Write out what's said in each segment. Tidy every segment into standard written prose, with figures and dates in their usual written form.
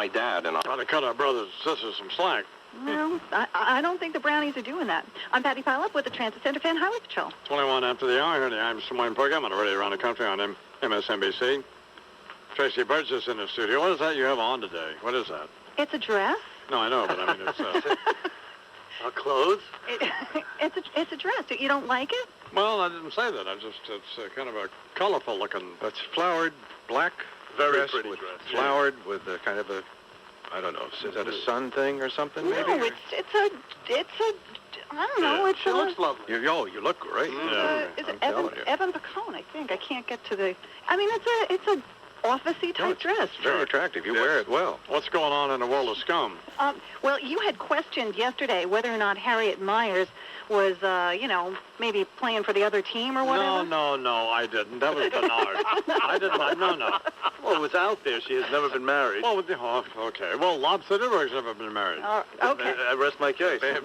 my dad and I... Trying to cut our brothers and sisters some slack. Well, I don't think the brownies are doing that. I'm Patty Pileup with the Transit Center Fan Highway Patrol. 21 after the hour here, the I'm Wayne program on the radio around the country on MSNBC. Tracy Burgess in the studio. What is that you have on today? What is that? It's a dress. No, I know, but I mean, it's... clothes? It's a dress. You don't like it? Well, I didn't say that. It's kind of a colorful looking... It's flowered black Very dress pretty with dress. flowered with a kind of a, I don't know, is that a sun thing or something maybe? No, it's a, I don't know, it's She looks lovely. You look great. Is it I'm telling you. Evan Pacone, I think. I can't get to the, I mean, it's a office-y type dress. It's very attractive. You wear it well. What's going on in the world of scum? Well, you had questioned yesterday whether or not Harriet Myers was, maybe playing for the other team or whatever. No, I didn't. That was Bernard. I didn't. No. Well, it was out there. She has never been married. Well, okay. Well, Lobster Newberg's never been married. Okay. I rest my case. Bingo.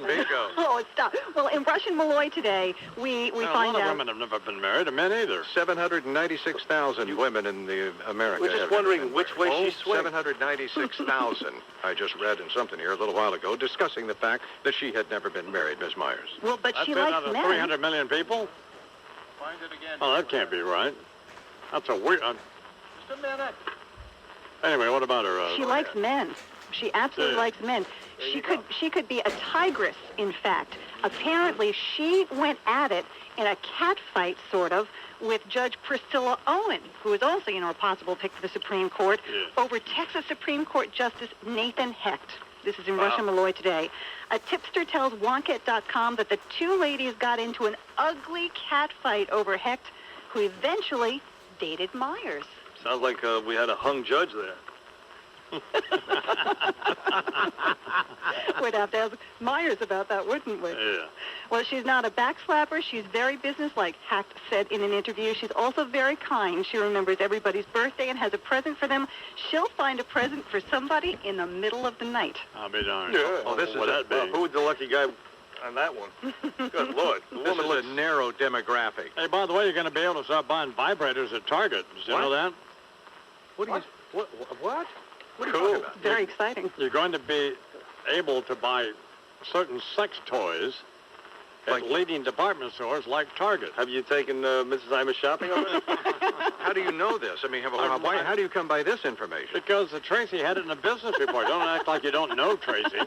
Oh, stop. Well, in Russian Malloy today, we Well, find a lot out... of women have never been married, and men either. 796,000 women in the America. We're just wondering which way she swings. 796,000. I just read in something here a little while ago discussing the fact that she had never been married, Miss Myers. Well, but That's she been likes out of men. 300 million people? Find it again. Oh, that can't be right. That's a weird... Just a minute. Anyway, what about her? She likes men. She absolutely Yeah. likes men. She could be a tigress, in fact. Apparently, she went at it in a cat fight, sort of, with Judge Priscilla Owen, who is also, a possible pick for the Supreme Court, over Texas Supreme Court Justice Nathan Hecht. This is in Russian Malloy today. A tipster tells Wonket.com that the two ladies got into an ugly cat fight over Hecht, who eventually dated Myers. Sounds like we had a hung judge there. We'd have to ask Myers about that, wouldn't we? Yeah. Well, she's not a backslapper. She's very businesslike, Hecht said in an interview. She's also very kind. She remembers everybody's birthday and has a present for them. She'll find a present for somebody in the middle of the night. I'll be darned. Yeah. Oh, this is that big. Who was the lucky guy on that one? Good Lord. The This woman is looks... a narrow demographic. Hey, by the way, you're going to be able to start buying vibrators at Target. Did you know that? What? What? What are you Cool. talking about? Very exciting. You're going to be able to buy certain sex toys at leading department stores like Target. Have you taken Mrs. Imus shopping already? How do you know this? I mean, how do you come by this information? Because Tracy had it in a business report. Don't act like you don't know Tracy.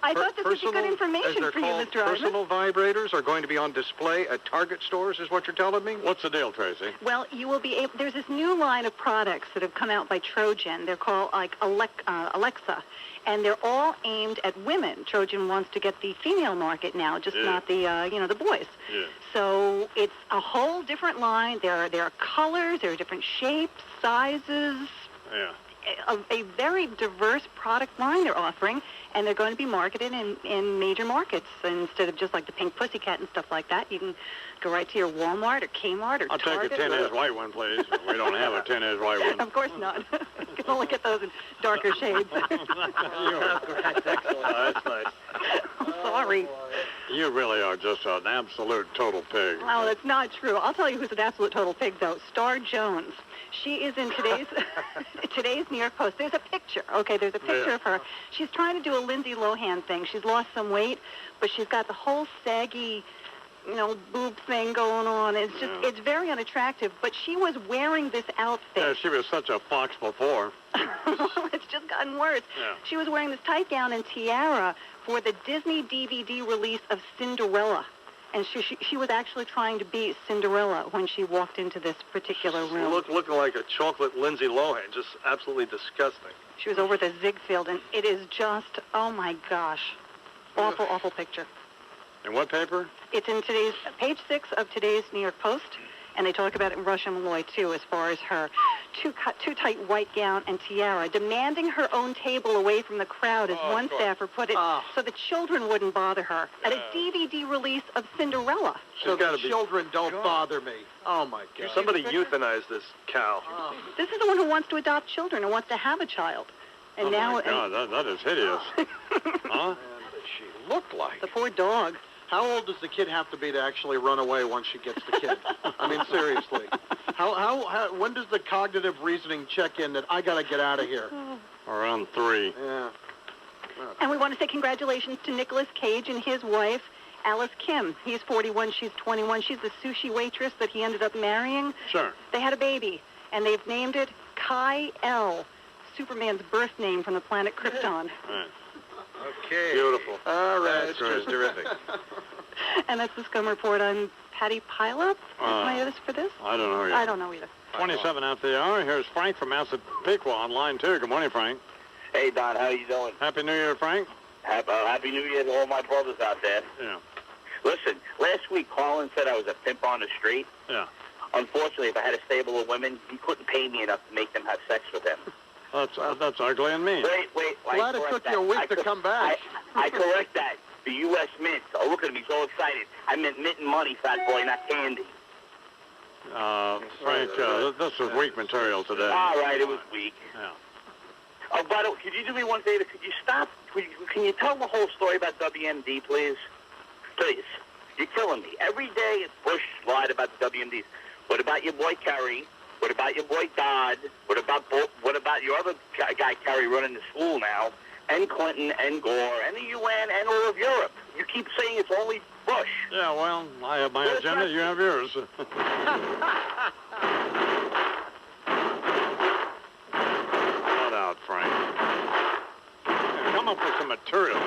I thought this would be good information for you, Mr. Imus. Personal vibrators are going to be on display at Target stores, is what you're telling me? What's the deal, Tracy? Well, you will be able... There's this new line of products that have come out by Trojan. They're called, Alexa. And they're all aimed at women. Trojan wants to get the female market now, just not the, the boys. Yeah. So it's a whole different line. There are colors, there are different shapes, sizes. Yeah. A very diverse product line they're offering, and they're going to be marketed in major markets instead of just like the Pink Pussycat and stuff like that. You can go right to your Walmart or Kmart or I'll Target. take a 10-inch white one, please. We don't have a 10-inch white one. Of course not. You can only get those in darker shades. That's excellent. Oh, that's nice. I'm sorry. You really are just an absolute total pig. Oh, that's not true. I'll tell you who's an absolute total pig, though. Star Jones. She is in today's New York Post. There's a picture. Okay, there's a picture of her. She's trying to do a Lindsay Lohan thing. She's lost some weight, but she's got the whole saggy, boob thing going on. It's just, it's very unattractive. But she was wearing this outfit. Yeah, she was such a fox before. It's just gotten worse. Yeah. She was wearing this tight gown and tiara for the Disney DVD release of Cinderella. And she was actually trying to be Cinderella when she walked into this particular room. Looking like a chocolate Lindsay Lohan, just absolutely disgusting. She was over at the Ziegfeld, and it is just, oh my gosh, awful, awful picture. In what paper? It's in today's, page 6 of today's New York Post, and they talk about it in Russian Malloy, too, as far as her too tight white gown and tiara, demanding her own table away from the crowd, as one staffer put it, so the children wouldn't bother her, at a DVD release of Cinderella. So the children don't bother me. Oh, my God. Somebody euthanized this cow. This is the one who wants to adopt children and wants to have a child. And now, my God, that is hideous. Huh? She looked like. The poor dog. How old does the kid have to be to actually run away once she gets the kid? I mean, seriously. How when does the cognitive reasoning check in that I got to get out of here? Around 3. Yeah. And we want to say congratulations to Nicolas Cage and his wife, Alice Kim. He's 41, she's 21. She's the sushi waitress that he ended up marrying. Sure. They had a baby, and they've named it Kai-El, Superman's birth name from the planet Krypton. Right. Okay. Beautiful. All right. That's just terrific. And that's the Scum Report. I'm Patty Pileup. What's my notice for this? I don't know yet. I don't know either. 27 after the hour. Here's Frank from Massapequa on line 2. Good morning, Frank. Hey, Don, how you doing? Happy New Year, Frank. Happy New Year to all my brothers out there. Yeah. Listen, last week Colin said I was a pimp on the street. Yeah. Unfortunately, if I had a stable of women, he couldn't pay me enough to make them have sex with him. That's ugly and mean. Wait. Glad it took you a week to come back. I correct that. The U.S. Mint. Oh, look at him. He's all excited. I meant mint and money, fat boy, not candy. Frank, this is weak material today. All right, it was weak. Yeah. Oh, by the way, could you do me one favor? Could you stop? Can you tell the whole story about WMD, please? Please. You're killing me. Every day it's Bush lied about the WMDs. What about your boy Kerry? What about your boy Dodd? What about your other guy Kerry running the school now? And Clinton and Gore and the UN and all of Europe. You keep saying it's only Bush. Yeah, well, I have my agenda. You have yours. Shut out, Frank. Yeah, come up with some material.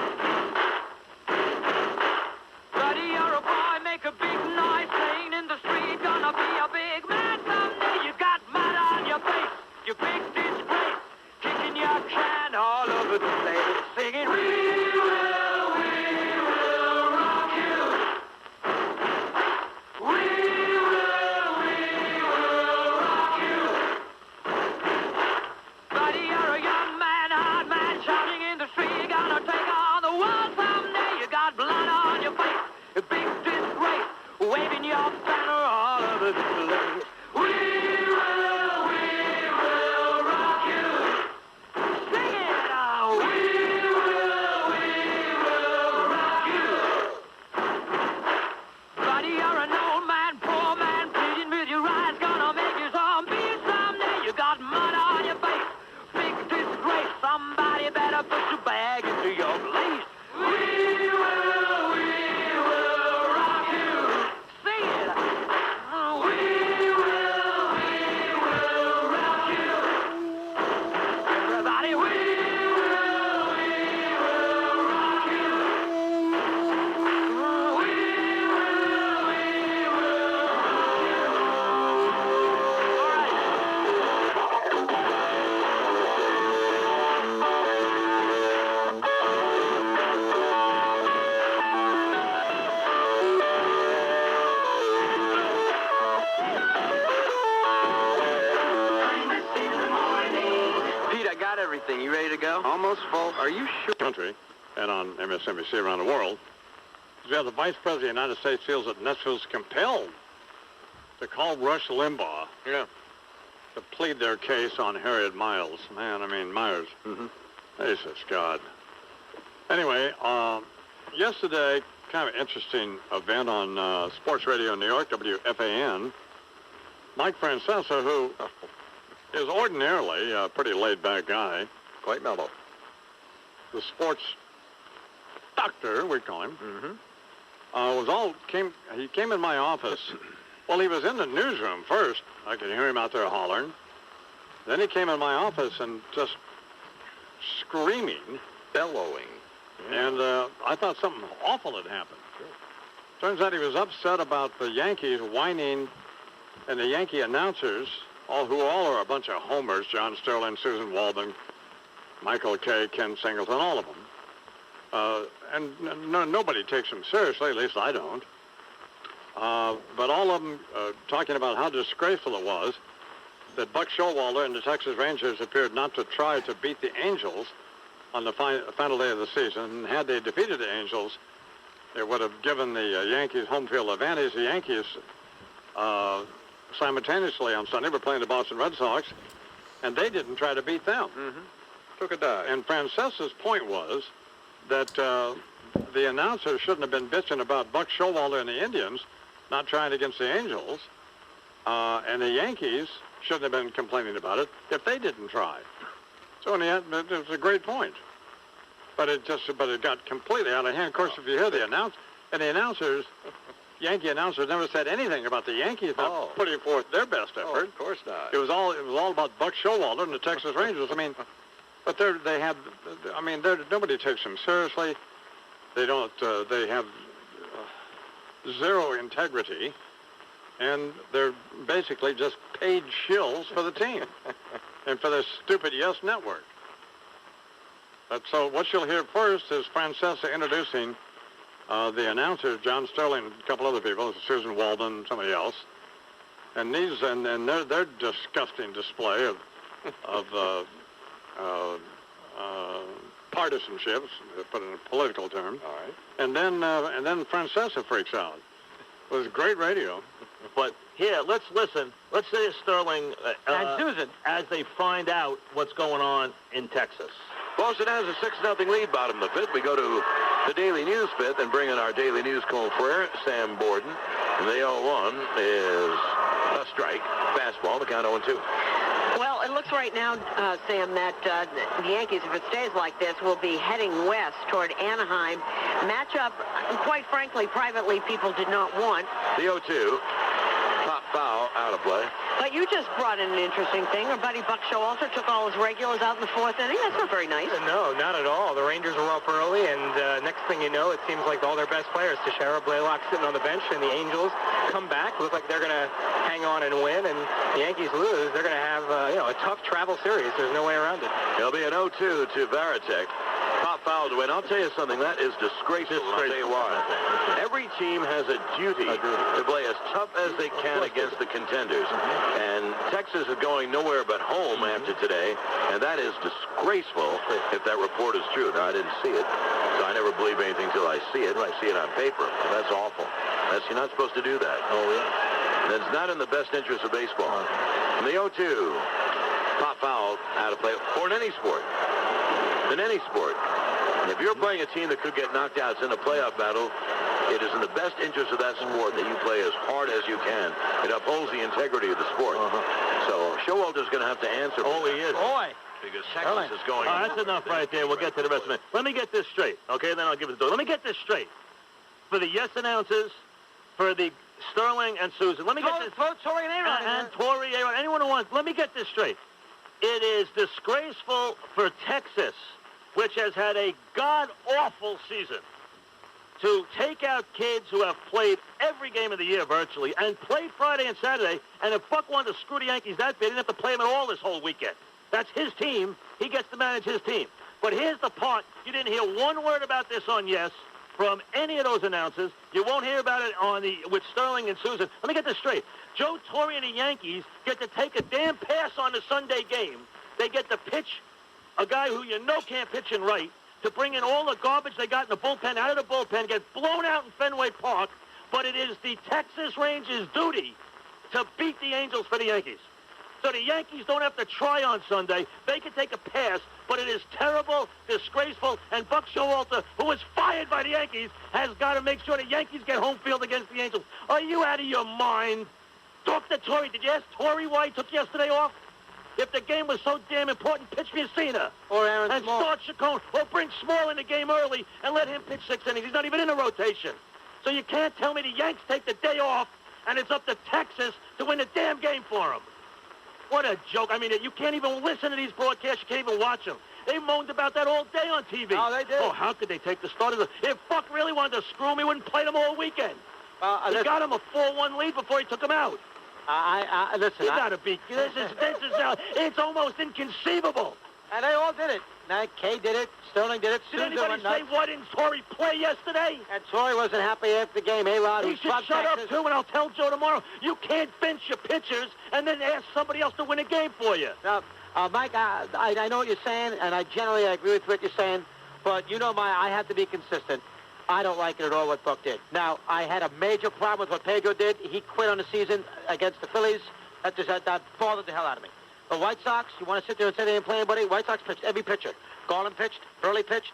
Buddy, you're a boy, make a big noise, playing in the street, gonna be a big man someday. You got mud on your face, you big disgrace, kicking your can all over the place, singing, we will rock you. We will rock you. Buddy, you're a young man, hard man, shouting in the street, gonna take on the world someday. You got blood on your face, a big disgrace, waving your banner all over the place. We will rock you. Sing it out. We will rock you. Buddy, you're an old man, poor man, pleading with your eyes, gonna make you zombie someday. You got mud on your face, big disgrace. Somebody better put your bag into your place. We will rock you. Sing it. We will rock you. Everybody, we will rock you. We will rock you. All right. Pete, I got everything. You ready to go? Almost full. Are you sure? Country and on MSNBC around the world. We have the Vice President of the United States feels that Nashville's compelled to call Rush Limbaugh Yeah. to plead their case on Harriet Myers. Myers. Mm-hmm. Jesus God. Anyway, yesterday, kind of interesting event on Sports Radio New York, WFAN. Mike Francesa, who is ordinarily a pretty laid-back guy, Quite mellow. the sports doctor, we call him, Mm-hmm. he came in my office. Well, he was in the newsroom first. I could hear him out there hollering. Then he came in my office and just screaming. Bellowing. And I thought something awful had happened. Turns out he was upset about the Yankees whining, and the Yankee announcers, who are a bunch of homers, John Sterling, Susan Waldman, Michael Kay, Ken Singleton, all of them. Nobody takes them seriously, at least I don't. But all of them talking about how disgraceful it was that Buck Showalter and the Texas Rangers appeared not to try to beat the Angels on the final day of the season. And had they defeated the Angels, it would have given the Yankees home field advantage. The Yankees simultaneously on Sunday were playing the Boston Red Sox, and they didn't try to beat them. Mm-hmm. Took a dive. And Francesa's point was that the announcers shouldn't have been bitching about Buck Showalter and the Indians not trying against the Angels, and the Yankees shouldn't have been complaining about it if they didn't try. So in the end, it was a great point. But it got completely out of hand. Of course, if you hear the announcers, Yankee announcers never said anything about the Yankees not putting forth their best effort. Oh, of course not. It was all about Buck Showalter and the Texas Rangers. I mean, but nobody takes them seriously. They don't. They have zero integrity, and they're basically just paid shills for the team and for this stupid Yes Network. So what you'll hear first is Francesa introducing the announcers, John Sterling, and a couple other people, Susan Waldman, somebody else, and their disgusting display of partisanships, put in political terms. All right. And then Francesa freaks out. It was great radio. But here, let's listen. Let's say Sterling And Susan. as they find out what's going on in Texas. Boston has a 6-0 lead, bottom of the fifth. We go to the Daily News fifth and bring in our Daily News confrere, Sam Borden. And the 0-1 is a strike. Fastball, the count 0-2. Well, it looks right now, Sam, that the Yankees, if it stays like this, will be heading west toward Anaheim. Matchup, quite frankly, privately, people did not want. The 0-2. Top foul, out of play. But you just brought in an interesting thing. Our buddy Buck Showalter took all his regulars out in the fourth inning. That's not very nice. No, not at all. The Rangers were up early, and next thing you know, it seems like all their best players, Teixeira, Blaylock sitting on the bench, and the Angels come back. Look like they're going to hang on and win, and the Yankees lose. They're going to have a tough travel series. There's no way around it. There'll be an 0-2 to Varitek. Top foul to win. I'll tell you something. That is disgraceful. I'll tell you why. Every team has a duty to play as tough as they can against the contenders. And Texas is going nowhere but home after today. And that is disgraceful if that report is true. Now, I didn't see it, so I never believe anything until I see it. I see it on paper. And that's awful. You're not supposed to do that. Oh, yeah. That's not in the best interest of baseball. And the 0-2, top foul, out of play, or in any sport. In any sport. If you're playing a team that could get knocked out in a playoff battle, it is in the best interest of that sport that you play as hard as you can. It upholds the integrity of the sport. So Showalter's going to have to answer. Oh, he is. Boy. Because Texas is going. That's enough right there. We'll get to the rest of it. Let me get this straight, okay? Then I'll give it to you. Let me get this straight. For the Yes announcers, for the Sterling and Susan, let me get this. Throw Torrey and Aaron. And Torrey, Aaron, anyone who wants. Let me get this straight. It is disgraceful for Texas, which has had a god-awful season, to take out kids who have played every game of the year virtually and played Friday and Saturday, and if Buck wanted to screw the Yankees that bad, he didn't have to play them at all this whole weekend. That's his team. He gets to manage his team. But here's the part. You didn't hear one word about this on Yes from any of those announcers. You won't hear about it with Sterling and Susan. Let me get this straight. Joe Torre and the Yankees get to take a damn pass on the Sunday game. They get to pitch a guy who you know can't pitch and right, to bring in all the garbage they got in the bullpen out of the bullpen, get blown out in Fenway Park, but it is the Texas Rangers' duty to beat the Angels for the Yankees. So the Yankees don't have to try on Sunday. They can take a pass, but it is terrible, disgraceful, and Buck Showalter, who was fired by the Yankees, has got to make sure the Yankees get home field against the Angels. Are you out of your mind? Talk to Torrey. Did you ask Torrey why he took yesterday off? If the game was so damn important, pitch Mussina. Or Aaron and Small. start Chacon. Or bring Small in the game early and let him pitch 6 innings. He's not even in the rotation. So you can't tell me the Yanks take the day off and it's up to Texas to win the damn game for them. What a joke. I mean, you can't even listen to these broadcasts. You can't even watch them. They moaned about that all day on TV. Oh, they did. Oh, how could they take the start of the... If Buck really wanted to screw him, he wouldn't play them all weekend. He got him a 4-1 lead before he took him out. Listen. You gotta be. This is it's almost inconceivable. And they all did it. Kay did it. Sterling did it. Did Susan anybody say why didn't Torrey play yesterday? And Torrey wasn't happy after the game. A-Rod, He should shut up too, and I'll tell Joe tomorrow. You can't bench your pitchers and then ask somebody else to win a game for you. Now, Mike, I know what you're saying, and I generally agree with what you're saying. But you know, I have to be consistent. I don't like it at all what Buck did. Now, I had a major problem with what Pedro did. He quit on the season against the Phillies. That bothered the hell out of me. The White Sox, you want to sit there and say they didn't play anybody? White Sox pitched every pitcher. Garland pitched. Burley pitched.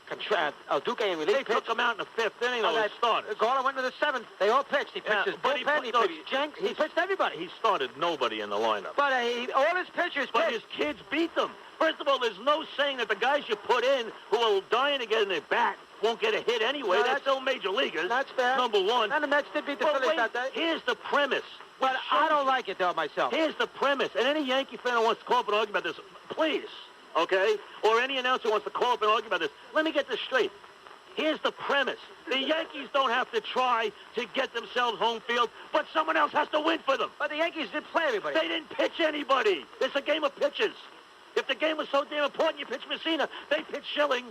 Duque ain't really They took him out in the fifth inning, though, he started. Garland went to the seventh. They all pitched. He pitched his but bullpen. He pitched Jenks. He pitched everybody. He started nobody in the lineup. But all his pitchers But pitched. his kids beat them. First of all, there's no saying that the guys you put in who are dying to get in their bat won't get a hit anyway. No, They're still major leaguers. That's fair. Number one. And the Mets did beat the Phillies that day. Here's the premise. But I don't like it, though, myself. Here's the premise. And any Yankee fan who wants to call up and argue about this, please, okay? Or any announcer who wants to call up and argue about this, let me get this straight. Here's the premise. The Yankees don't have to try to get themselves home field, but someone else has to win for them. But the Yankees did play everybody. They didn't pitch anybody. It's a game of pitches. If the game was so damn important, you pitch Messina. They pitch Schilling.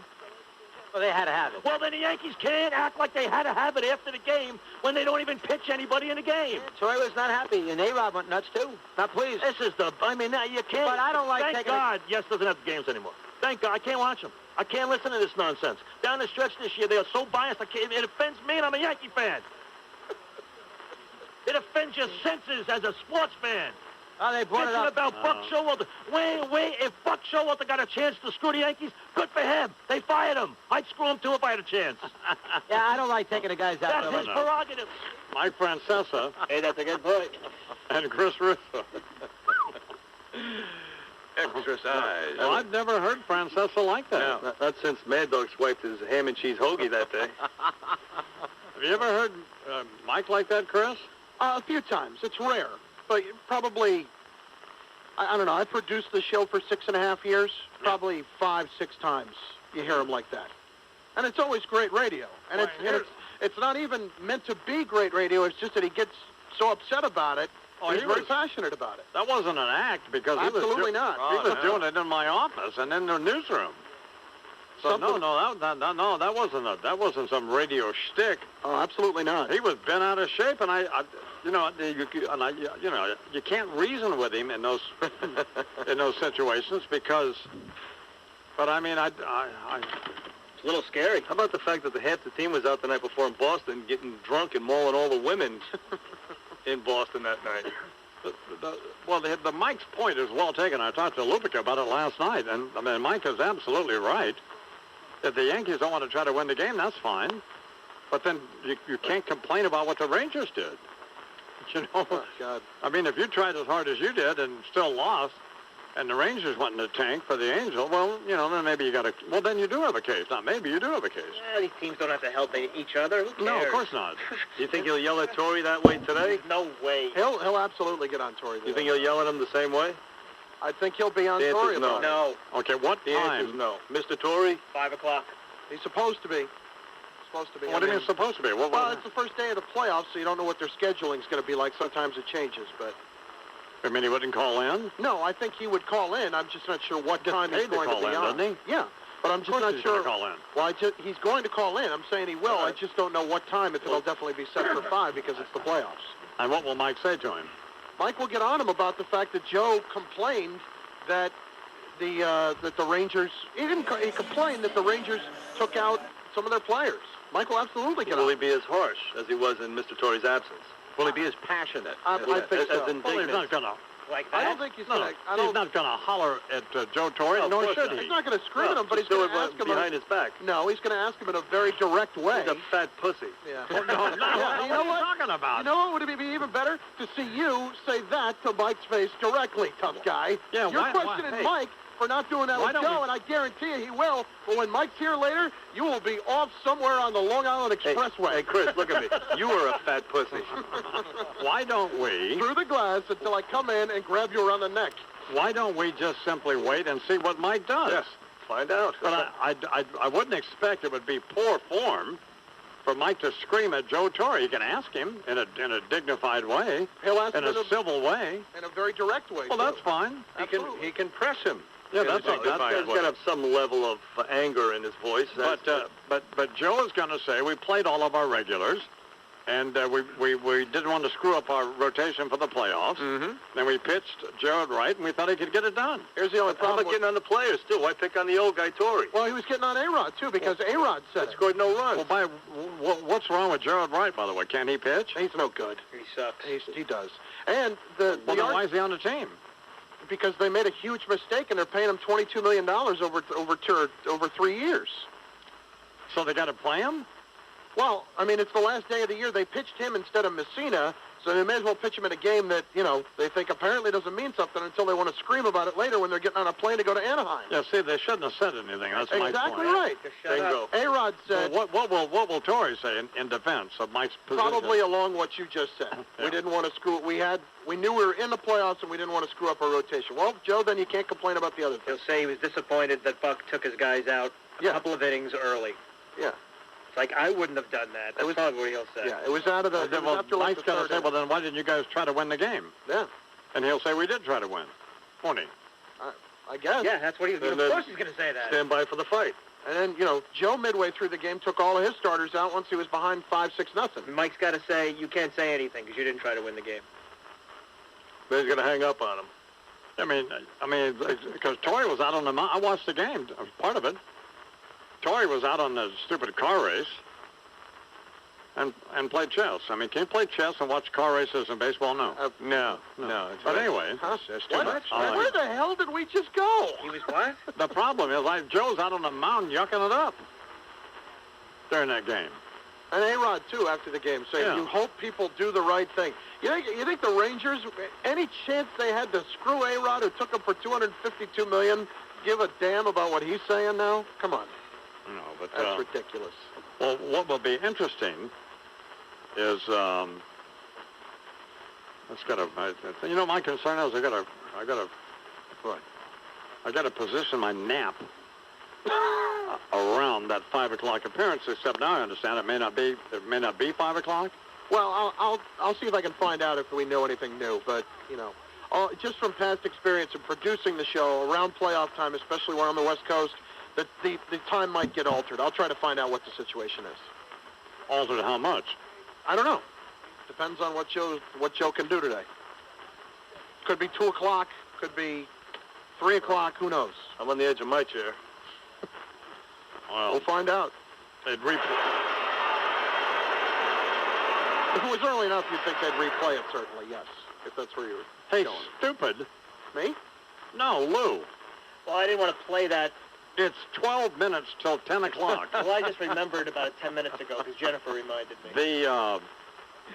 Well, they had to have it. Well, then the Yankees can't act like they had to have it after the game when they don't even pitch anybody in the game. Torrey was not happy, and A-Rod went nuts, too. Not pleased. This is now you can't. But I don't like Thank taking God Yes doesn't have games anymore. Thank God. I can't watch them. I can't listen to this nonsense. Down the stretch this year, they are so biased. It offends me, and I'm a Yankee fan. It offends your senses as a sports fan. Oh, they brought it Bitching up. about Buck Showalter. Wait, if Buck Showalter got a chance to screw the Yankees, good for him. They fired him. I'd screw him, too, if I had a chance. Yeah, I don't like taking the guys out. That's his prerogative. Mike Francesa Hey, that's a good point. and Chris Russo. Exercise. Well, I've never heard Francesa like that. Yeah, not since Mad Dog swiped his ham and cheese hoagie that day. Have you ever heard Mike like that, Chris? A few times. It's rare. But probably, I don't know, I produced the show for 6.5 years. Probably 5-6 times you hear him like that. And it's always great radio. And it's not even meant to be great radio. It's just that he gets so upset about it. He's very passionate about it. That wasn't an act because Absolutely not. He was doing it in my office and in the newsroom. So that wasn't some radio shtick. Oh, absolutely not. He was bent out of shape, and you can't reason with him in those in those situations because. But I mean, It's a little scary. How about the fact that half the team was out the night before in Boston getting drunk and mauling all the women in Boston that night? The Mike's point is well taken. I talked to Lupica about it last night, and I mean, Mike is absolutely right. If the Yankees don't want to try to win the game, that's fine. But then you can't complain about what the Rangers did. You know, Oh, God. I mean, if you tried as hard as you did and still lost, and the Rangers went in the tank for the Angel, well, you know, then maybe you got well, then you do have a case. Not maybe, you do have a case. Yeah, these teams don't have to help each other. Who cares? No, of course not. You think he'll yell at Torrey that way today? No way. He'll absolutely get on Torrey. You think he'll yell at him the same way? I think he'll be on The answer's Torrey no. about it. No. Okay, what The time? answer's no. Mr. Torrey? 5 o'clock. He's supposed to be. What do you mean it's supposed to be? Well, it's the first day of the playoffs, so you don't know what their scheduling's going to be like. Sometimes it changes, but... I mean, he wouldn't call in? No, I think he would call in. I'm just not sure what time he's paid to going call to be in, on. doesn't he? Yeah, but I'm Of just course not he's sure. gonna call in. Well, he's going to call in. I'm saying he will. I just don't know what time. It'll definitely be set for 5 because it's the playoffs. And what will Mike say to him? Mike will get on him about the fact that Joe complained that the Rangers. He complained that the Rangers took out some of their players. Mike will absolutely get Will on he him. be as harsh as he was in Mr. Torrey's absence? Will he be as passionate? I think so. As indignant? Well, he's not gonna. Like I that? don't think he's No, going to. he's not gonna holler at Joe Torre, No, of nor course should not. he. He's not going to scream at him, but he's Just going do to it ask him. behind his back. No, he's going to ask him in a very direct way. He's a fat pussy. Yeah. No, Yeah, what are you talking about? You know what would be even better? To see you say that to Mike's face directly, tough guy. Yeah, You're why- questioning hey. Mike for not doing that Why with don't Joe, we- and I guarantee you he will. But when Mike's here later, you will be off somewhere on the Long Island Expressway. Hey, Chris, look at me. You were a fat pussy. Why don't we? Through the glass until I come in and grab you around the neck. Why don't we just simply wait and see what Mike does? Yes. Find out. But I wouldn't expect it would be poor form for Mike to scream at Joe Torre. You can ask him in a dignified way, He'll ask in him a civil way. in a very direct way. Well, too. that's fine. He can press him. Yeah, In a that's dignified way. He's got to have some level of anger in his voice. But Joe is going to say we played all of our regulars, and we didn't want to screw up our rotation for the playoffs. Mm-hmm. Then we pitched Jared Wright, and we thought he could get it done. Here's the only How problem. about getting on the players, too? Why pick on the old guy, Torrey? Well, he was getting on A-Rod, too, because A-Rod said That it. scored no runs. Well, what's wrong with Jared Wright, by the way? Can't he pitch? He's no good. He sucks. He does. And the Well, then why is he on the team? because they made a huge mistake and they're paying him $22 million over 3 years. So they got to play him? Well, I mean, it's the last day of the year. They pitched him instead of Messina, so they may as well pitch him in a game that, they think apparently doesn't mean something until they want to scream about it later when they're getting on a plane to go to Anaheim. Yeah, see, they shouldn't have said anything. That's my point. Exactly right. Bingo. A-Rod said... Well, what will Torrey say in defense of Mike's position? Probably along what you just said. Yeah. We didn't want to screw it. We knew we were in the playoffs, and we didn't want to screw up our rotation. Well, Joe, then you can't complain about the other He'll things. say he was disappointed that Buck took his guys out a couple of innings early. Yeah. It's like, I wouldn't have done that. That's probably what he'll say. Yeah, it was out of the... And then, it was after like Mike's the going to third say, well, inning. then why didn't you guys try to win the game? Yeah, And he'll say, we did try to win. Won't he? I guess. Yeah, that's what he's... Of then course he's going to say that. Stand by for the fight. And then, Joe midway through the game took all of his starters out once he was behind 5-6 nothing. Mike's got to say, you can't say anything because you didn't try to win the game. Then he's going to hang up on him. I mean, because Torrey was out on the mound. I watched the game, part of it. Torrey was out on the stupid car race and played chess. I mean, can you play chess and watch car races in baseball? No. No. But anyway, That's too What? much. Where the hell did we just go? He was what? the problem is, Joe's out on the mound yucking it up during that game. And A-Rod, too, after the game, saying, Yeah. you hope people do the right thing. You think the Rangers, any chance they had to screw A-Rod, who took him for $252 million, give a damn about what he's saying now? Come on. No, but That's ridiculous. well, what will be interesting is it's got to. My concern is I got to position my nap around that 5 o'clock appearance. Except now I understand it may not be 5 o'clock. Well, I'll see if I can find out if we know anything new. But, just from past experience of producing the show around playoff time, especially when on the West Coast, that the time might get altered. I'll try to find out what the situation is. Altered how much? I don't know. Depends on what Joe can do today. Could be 2 o'clock. Could be 3 o'clock. Who knows? I'm on the edge of my chair. Well, We'll find out. they'd replay. If it was early enough, you'd think they'd replay it, certainly, yes. If that's where you were Hey, going. stupid! Me? No, Lou. Well, I didn't want to play that. It's 12 minutes till 10 o'clock. Well, I just remembered about 10 minutes ago because Jennifer reminded me.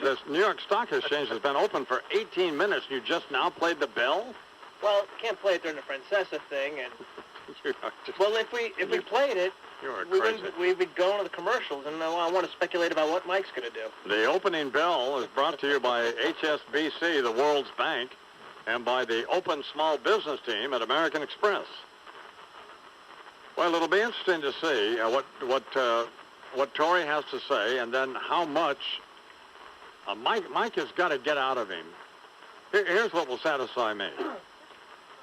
This New York Stock Exchange has been open for 18 minutes. You just now played the bell? Well, can't play it during the Francesa thing, and You are just- well, if we played it, you are we crazy. would be going to the commercials, and I want to speculate about what Mike's going to do. The opening bell is brought to you by HSBC, the world's bank, and by the Open Small Business Team at American Express. Well, it'll be interesting to see what Torrey has to say, and then how much Mike has got to get out of him. Here's what will satisfy me.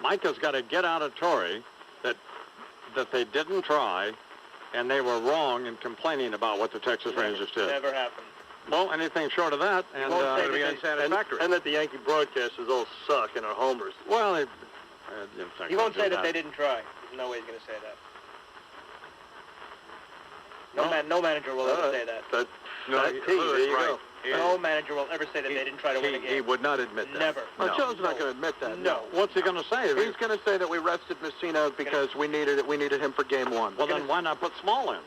Mike has got to get out of Torrey that they didn't try, and they were wrong in complaining about what the Texas Rangers did. Never happened. Well, anything short of that, and won't say it'll be that unsatisfactory. And that the Yankee broadcasters all suck and are homers. Well, He won't say that they didn't try. There's no way he's going to say that. No manager will ever say that. There you go. No manager will ever say that they didn't try to win a game. He would not admit that. Never. Well, Joe's not going to admit that. No. What's he going to say? He's going to say that we rested Messina because we needed him for game one. Well, then why not put Small in?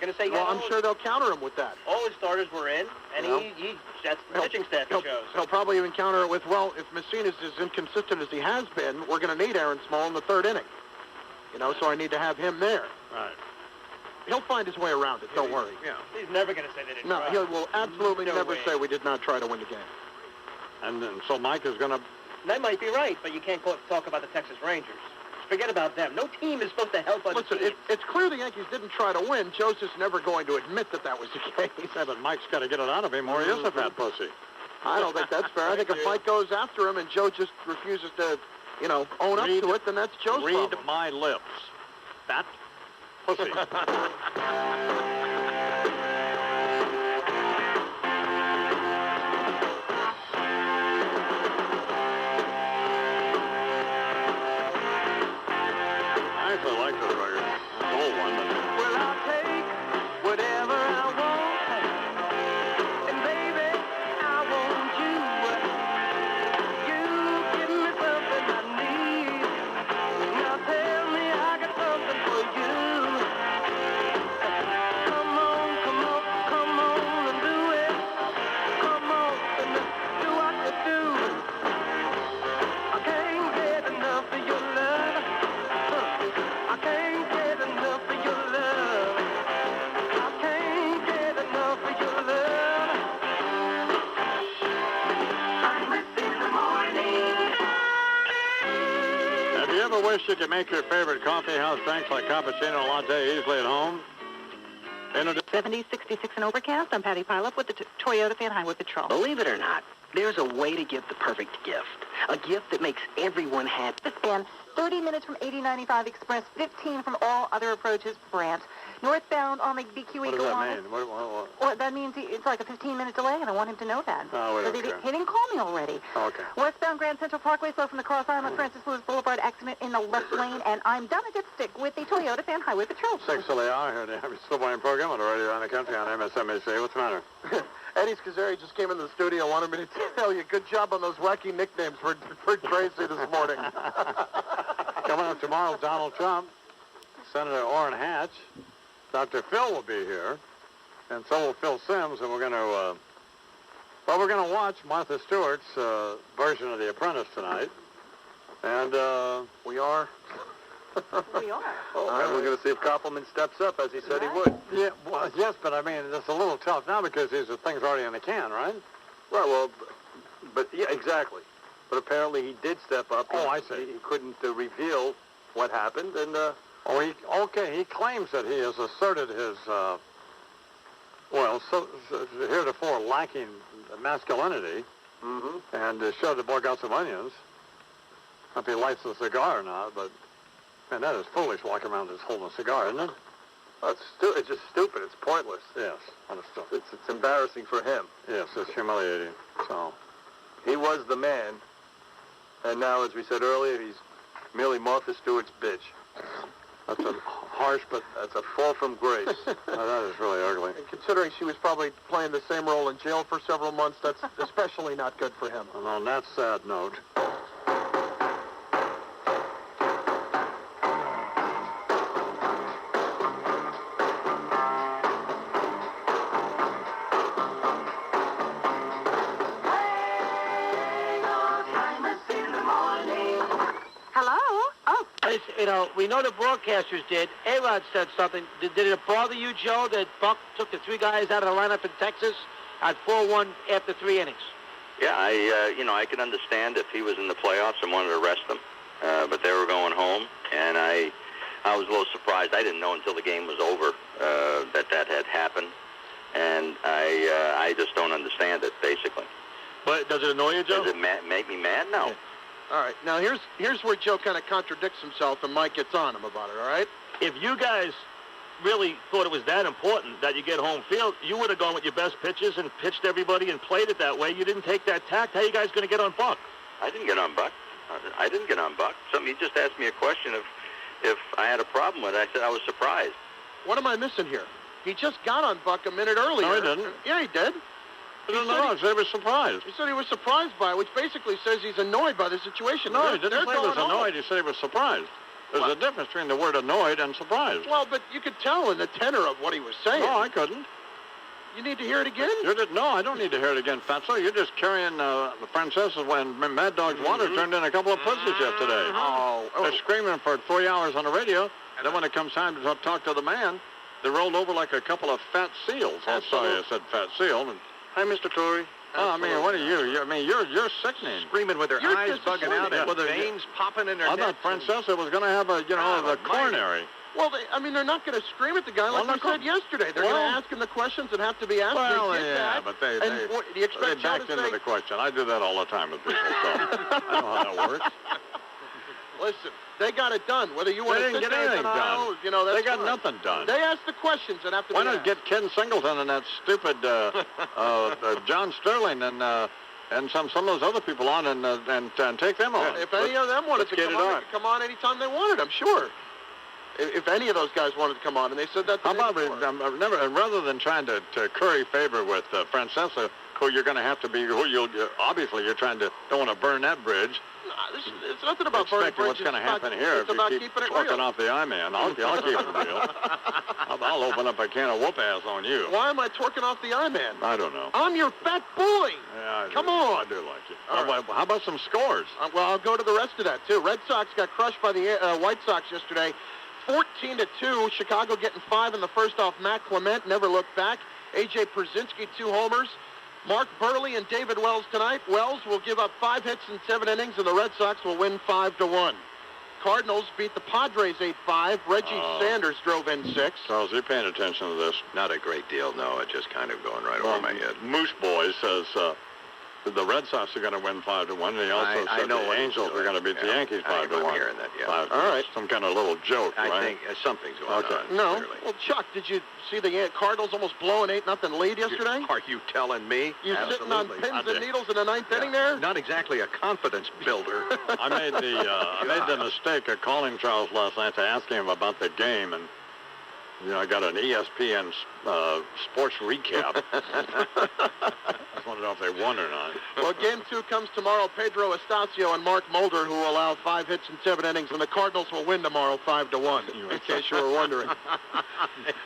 Going to say, Well, I'm sure they'll counter him with that. all his starters were in, and Well, that's the pitching staff he chose. He'll probably even counter it with, well, if Messina's as inconsistent as he has been, we're going to need Aaron Small in the third inning. So I need to have him there. Right. He'll find his way around it. Don't worry. Yeah. He's never going to say they didn't No, try. he will absolutely No never way. say we did not try to win the game. And then, so Mike is going to... That might be right, but you can't talk about the Texas Rangers. Forget about them. No team is supposed to help other Listen, teams. it's clear the Yankees didn't try to win. Joe's just never going to admit that was the case. Yeah, but Mike's got to get it out of him, or he is a fat pussy. I don't think that's fair. I think if Mike goes after him and Joe just refuses to, own up to it, then that's Joe's Read problem. my lips. Fat pussy. I actually like this record. It's an old one, but... Well, I'll take whatever I want, and baby, I want you. You give me something I need. Now tell me I got something for you. ever wish you could make your favorite coffee house drinks like cappuccino or latte easily at home? 70, 66 and overcast. I'm Patty Pileup with the Toyota Fan Highway Patrol. Believe it or not, there's a way to give the perfect gift. A gift that makes everyone happy. Span 30 minutes from 8095 Express, 15 from all other approaches, Brant. Northbound on the BQE What does that mean? What? Well, that means it's like a 15-minute delay, and I want him to know that. Oh, we don't Because care. he didn't call me already. Okay. Westbound Grand Central Parkway, slow from the cross island, Francis Lewis Boulevard, accident in the left lane, and I'm done a dipstick with the Toyota Fan Highway Patrol. 6 till the hour here. The Happy Stillborn program on the radio around the country on MSNBC. What's the matter? Eddie Scazzeri just came in the studio and wanted me to tell you, good job on those wacky nicknames for Tracy this morning. Coming up tomorrow, Donald Trump, Senator Orrin Hatch, Dr. Phil will be here, and so will Phil Sims, and we're going to watch Martha Stewart's version of The Apprentice tonight, and We are. We are. All right, we're going to see if Koppelman steps up, as he said he would. yeah, well, yes, but I mean, it's a little tough now because these are things already in the can, right? Right, well, but yeah, exactly. But apparently he did step up. Oh, I see. He couldn't reveal what happened, and He claims that he has asserted his, heretofore lacking masculinity, and showed the boy got some onions. If he lights a cigar or not, but, man, that is foolish walking around just holding a cigar, isn't it? it's just stupid. It's pointless. Yes, understood. It's embarrassing for him. Yes, it's humiliating, so. He was the man, and now, as we said earlier, he's merely Martha Stewart's bitch. That's a harsh, but That's a fall from grace. that is really ugly. And considering she was probably playing the same role in jail for several months, that's especially not good for him. And on that sad note, Hello? Oh, We know the broadcasters did. A-Rod said something. Did it bother you, Joe, that Buck took the 3 guys out of the lineup in Texas at 4-1 after 3 innings? Yeah, I can understand if he was in the playoffs and wanted to rest them, but they were going home, and I was a little surprised. I didn't know until the game was over that had happened, and I just don't understand it, basically. But does it annoy you, Joe? Does it make me mad? No. All right, now here's where Joe kind of contradicts himself and Mike gets on him about it, all right? If you guys really thought it was that important that you get home field, you would have gone with your best pitches and pitched everybody and played it that way. You didn't take that tact. How are you guys going to get on Buck? I didn't get on Buck. I didn't get on Buck. He just asked me a question if I had a problem with it. I said I was surprised. What am I missing here? He just got on Buck a minute earlier. No, he didn't. Yeah, he did. I said he was surprised. He said he was surprised by it, which basically says he's annoyed by the situation. No, he didn't They're say he was going home. annoyed. He said he was surprised. There's a difference between the word annoyed and surprised. Well, but you could tell in the tenor of what he was saying. No, I couldn't. You need to hear it again? No, I don't need to hear it again, Fatso. You're just carrying the Francesas when Mad Dog's Water turned in a couple of pussies yesterday. They're screaming for 3 hours on the radio, and then when it comes time to talk to the man, they rolled over like a couple of fat seals. I'm sorry I said fat seal. Hi, Mr. Torrey. Oh, I mean, what are you? You're sickening. Screaming with their You're eyes bugging out disappointed. and with their veins popping in their I necks. thought Francesa was going to have the coronary. Well, they're not going to scream at the guy like we said yesterday. They're going to ask him the questions and have to be asked. Well, they did yeah, that. but Do you expect Joe backed to into say, the question. I do that all the time with people, so I know how that works. listen, they got it done. Whether you want They to didn't sit get there anything and done. that's They got fine. nothing done. They ask the questions and have to Why be not asked. get Ken Singleton and that stupid John Sterling and some of those other people on and take them on? If any of them wanted let's to get come it on, on. they could come on anytime they wanted, I'm sure. If any of those guys wanted to come on, and they said that. How about rather than trying to curry favor with Francesa, who you're going to have to be, obviously you're don't want to burn that bridge. It's nothing about burning Expecting what's bridges. going to happen here It's if about you keep keeping it talking real. off the I-man. I'll keep it real. I'll open up a can of whoop ass on you. Why am I twerking off the I-man? I don't know. I'm your fat boy. Yeah, Come on. I do like it. All right. How about some scores? Well, I'll go to the rest of that, too. Red Sox got crushed by the White Sox yesterday. 14-2. Chicago getting 5 in the first off Matt Clement. Never looked back. A.J. Przinsky, 2 homers. Mark Burley and David Wells tonight. Wells will give up 5 hits in 7 innings, and the Red Sox will win 5-1. Cardinals beat the Padres 8-5. Reggie Sanders drove in 6. Charles, you paying attention to this? Not a great deal, no. It's just kind of going right over my head. Moose Boy says the Red Sox are going to win 5-1, and he also said the Angels are going to beat the Yankees 5-1. I'm hearing that, yeah. All right. Some kind of little joke, I right? think something's going on. No. Clearly. Well, Chuck, did you see the Cardinals almost blow an 8-0 lead yesterday? Are you telling me? You sitting on pins and needles in the ninth inning there? Not exactly a confidence builder. I made the mistake of calling Charles last night to ask him about the game, and I got an ESPN sports recap. I just want to know if they won or not. Well, Game 2 comes tomorrow. Pedro Estacio and Mark Mulder, who will allow 5 hits in 7 innings, and the Cardinals will win tomorrow 5-1, in case you were wondering.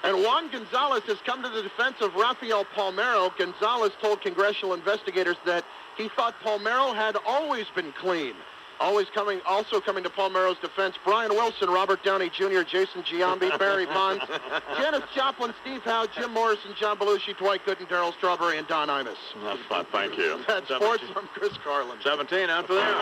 And Juan Gonzalez has come to the defense of Rafael Palmeiro. Gonzalez told congressional investigators that he thought Palmeiro had always been clean. Also coming to Palmeiro's defense, Brian Wilson, Robert Downey Jr., Jason Giambi, Barry Bonds, Janis Joplin, Steve Howe, Jim Morrison, John Belushi, Dwight Gooden, Darryl Strawberry, and Don Imus. That's fine. Thank you. That's sports. I'm Chris Carlin. 17 after that.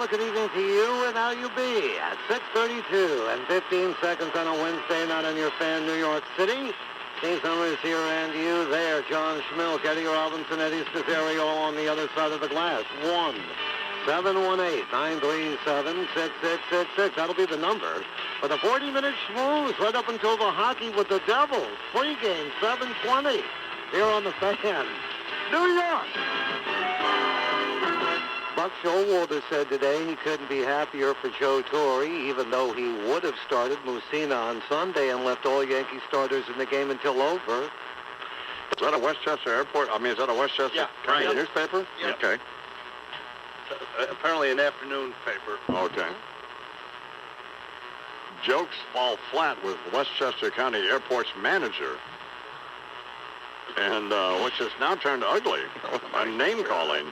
Good evening to you, and how you be at 6:32 and 15 seconds on a Wednesday night in your fan, New York City. Steve Summers here and you there. John Schmilk, Eddie Robinson, Eddie Cesario on the other side of the glass. 1-718-937-6666. That'll be the number for the 40-minute schmooze right up until the hockey with the Devils. Pre-game 7:20 here on the Fan, New York. Buck Showalter said today he couldn't be happier for Joe Torre, even though he would have started Mussina on Sunday and left all Yankee starters in the game until over. Is that a Westchester Airport? Is that a Westchester County newspaper? Yeah. Okay. Apparently an afternoon paper. Okay. Jokes fall flat with Westchester County Airport's manager, and which has now turned ugly by name calling.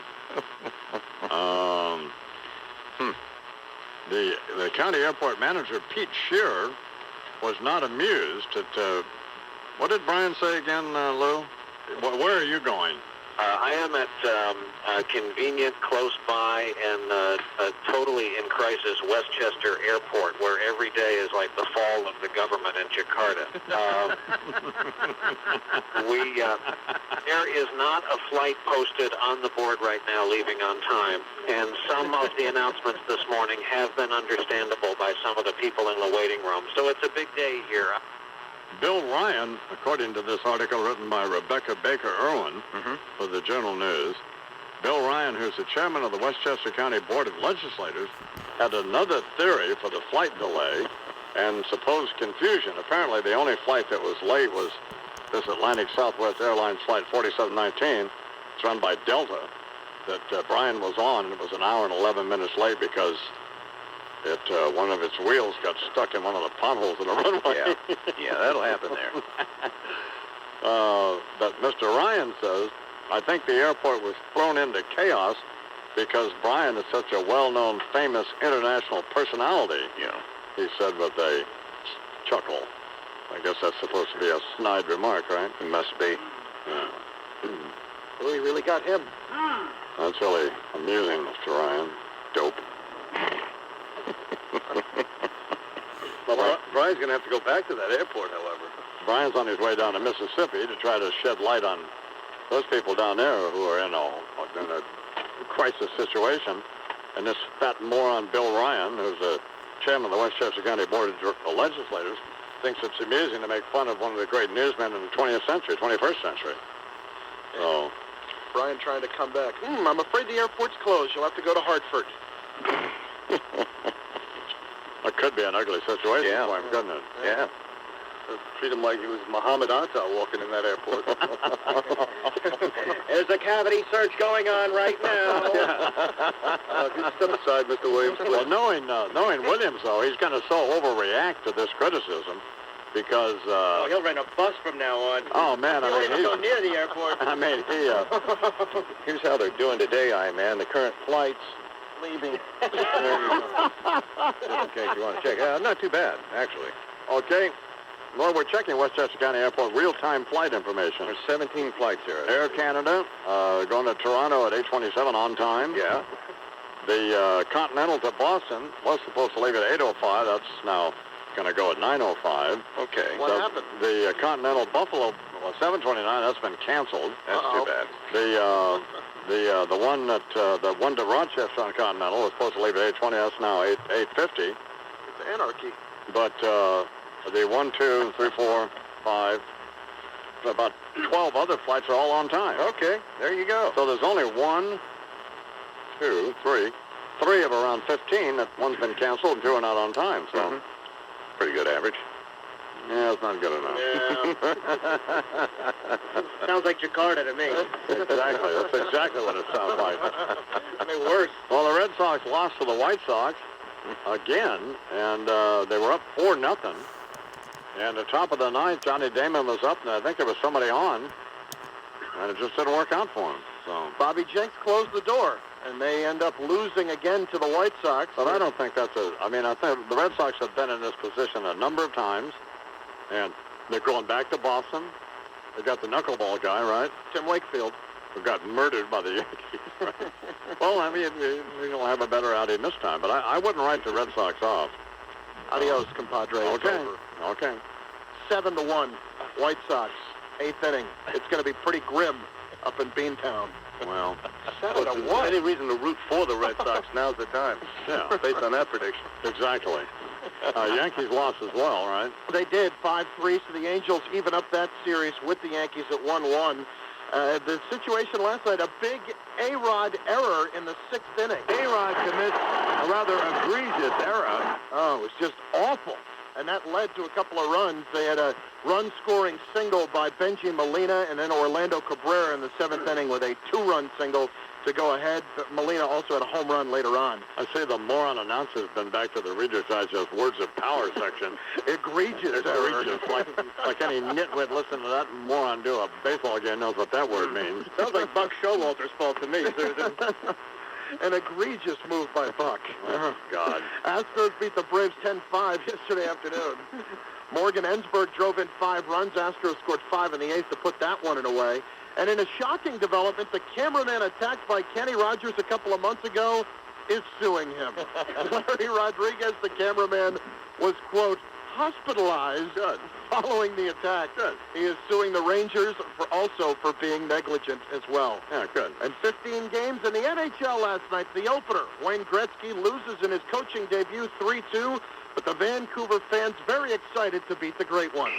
The county airport manager, Pete Shearer, was not amused at, what did Brian say again, Lou? Where are you going? I am at a convenient, close by, and totally in crisis Westchester Airport, where every day is like the fall of the government in Jakarta. There is not a flight posted on the board right now leaving on time, and some of the announcements this morning have been understandable by some of the people in the waiting room. So it's a big day here. Bill Ryan, according to this article written by Rebecca Baker-Irwin for the Journal News, Bill Ryan, who's the chairman of the Westchester County Board of Legislators, had another theory for the flight delay and supposed confusion. Apparently, the only flight that was late was this Atlantic Southwest Airlines flight 4719. It's run by Delta, that Brian was on, and it was an hour and 11 minutes late because one of its wheels got stuck in one of the potholes in the runway. Yeah, that'll happen there. But Mr. Ryan says, I think the airport was thrown into chaos because Brian is such a well-known, famous international personality. Yeah. He said with a chuckle. I guess that's supposed to be a snide remark, right? It must be. Yeah. Well, he really got him. That's really amusing, Mr. Ryan. Dope. Well, Brian's going to have to go back to that airport, however. Brian's on his way down to Mississippi to try to shed light on those people down there who are in a crisis situation. And this fat moron, Bill Ryan, who's the chairman of the Westchester County Board of Legislators, thinks it's amusing to make fun of one of the great newsmen in the 21st century. So, Brian trying to come back. I'm afraid the airport's closed. You'll have to go to Hartford. it could be an ugly situation for him, couldn't it? Yeah. Treat him like he was Muhammad Atta walking in that airport. There's a cavity search going on right now. Step aside, Mr. Williams. Well, knowing Williams, though, he's going to so overreact to this criticism because... he'll rent a bus from now on. Oh, man, I mean, he'll go near the airport. I mean, Here's how they're doing today, man. The current flights leaving. Just in case you want to check. Not too bad, actually. Okay. Well, we're checking Westchester County Airport real-time flight information. There's 17 flights here. Air Canada going to Toronto at 8:27 on time. Yeah. The Continental to Boston was supposed to leave at 8:05. That's now going to go at 9:05. Okay. What happened? The Continental Buffalo 7:29. That's been canceled. That's too bad. The one to Rochester on Continental was supposed to leave at 8:20. That's now 8:50. It's anarchy. But the 1, 2, 3, 4, 5, about 12 other flights are all on time. Okay, there you go. So there's only 1, 2, 3, 3 of around 15 that one's been canceled and 2 are not on time. So pretty good average. yeah, it's not good enough. Sounds like Jakarta to me. Exactly. That's exactly what it sounds like. I mean, worse. Well, the Red Sox lost to the White Sox again, and they were up 4-0. And the top of the ninth, Johnny Damon was up, and I think there was somebody on, and it just didn't work out for him. So Bobby Jenks closed the door, and they end up losing again to the White Sox. But I don't think that's I think the Red Sox have been in this position a number of times, and they're going back to Boston. They got the knuckleball guy, right? Tim Wakefield. Who got murdered by the Yankees, right? Well, I mean, we'll have a better outing this time, but I wouldn't write the Red Sox off. Adios, compadre. It's Okay. over. Okay. 7-1, White Sox, 8th inning. It's going to be pretty grim up in Beantown. Well, 7-1. Any reason to root for the Red Sox? Now's the time. Yeah. Based on that prediction. Exactly. Yankees lost as well, right? They did 5-3, so the Angels even up that series with the Yankees at 1-1. The situation last night, a big A-Rod error in the 6th inning. A-Rod commits a rather egregious error. Oh, it was just awful. And that led to a couple of runs. They had a run-scoring single by Benji Molina, and then Orlando Cabrera in the 7th inning with a 2-run single to go ahead. But Molina also had a home run later on. I say the moron announcer's been back to the Reader's Digest words of power section. Egregious error. like any nitwit listening to that moron do a baseball game knows what that word means. Sounds like Buck Showalter's fault to me, Susan. An egregious move by Buck. Oh, God. Astros beat the Braves 10-5 yesterday afternoon. Morgan Ensberg drove in 5 runs. Astros scored 5 in the 8th to put that one away. And in a shocking development, the cameraman attacked by Kenny Rogers a couple of months ago is suing him. Larry Rodriguez, the cameraman, was, quote, hospitalized following the attack. Good. He is suing the Rangers for being negligent as well. Yeah, good. And 15 games in the NHL last night, the opener. Wayne Gretzky loses in his coaching debut 3-2, but the Vancouver fans very excited to beat the Great One.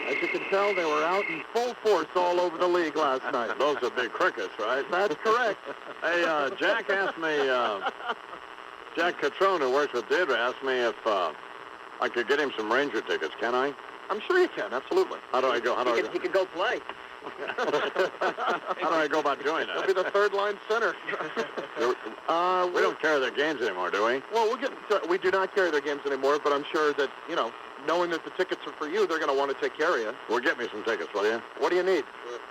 As you can tell, they were out in full force all over the league last night. Those are big crickets, right? That's correct. Hey, Jack asked me, Jack Catrone, who works with Deirdre, asked me if I could get him some Ranger tickets. Can I? I'm sure you can, absolutely. How do I go? He could go play. How do I go about doing He'll that? be the third-line center. We don't carry their games anymore, do we? Well, we do not carry their games anymore, but I'm sure that, knowing that the tickets are for you, they're going to want to take care of you. Well, get me some tickets, will you? What do you need?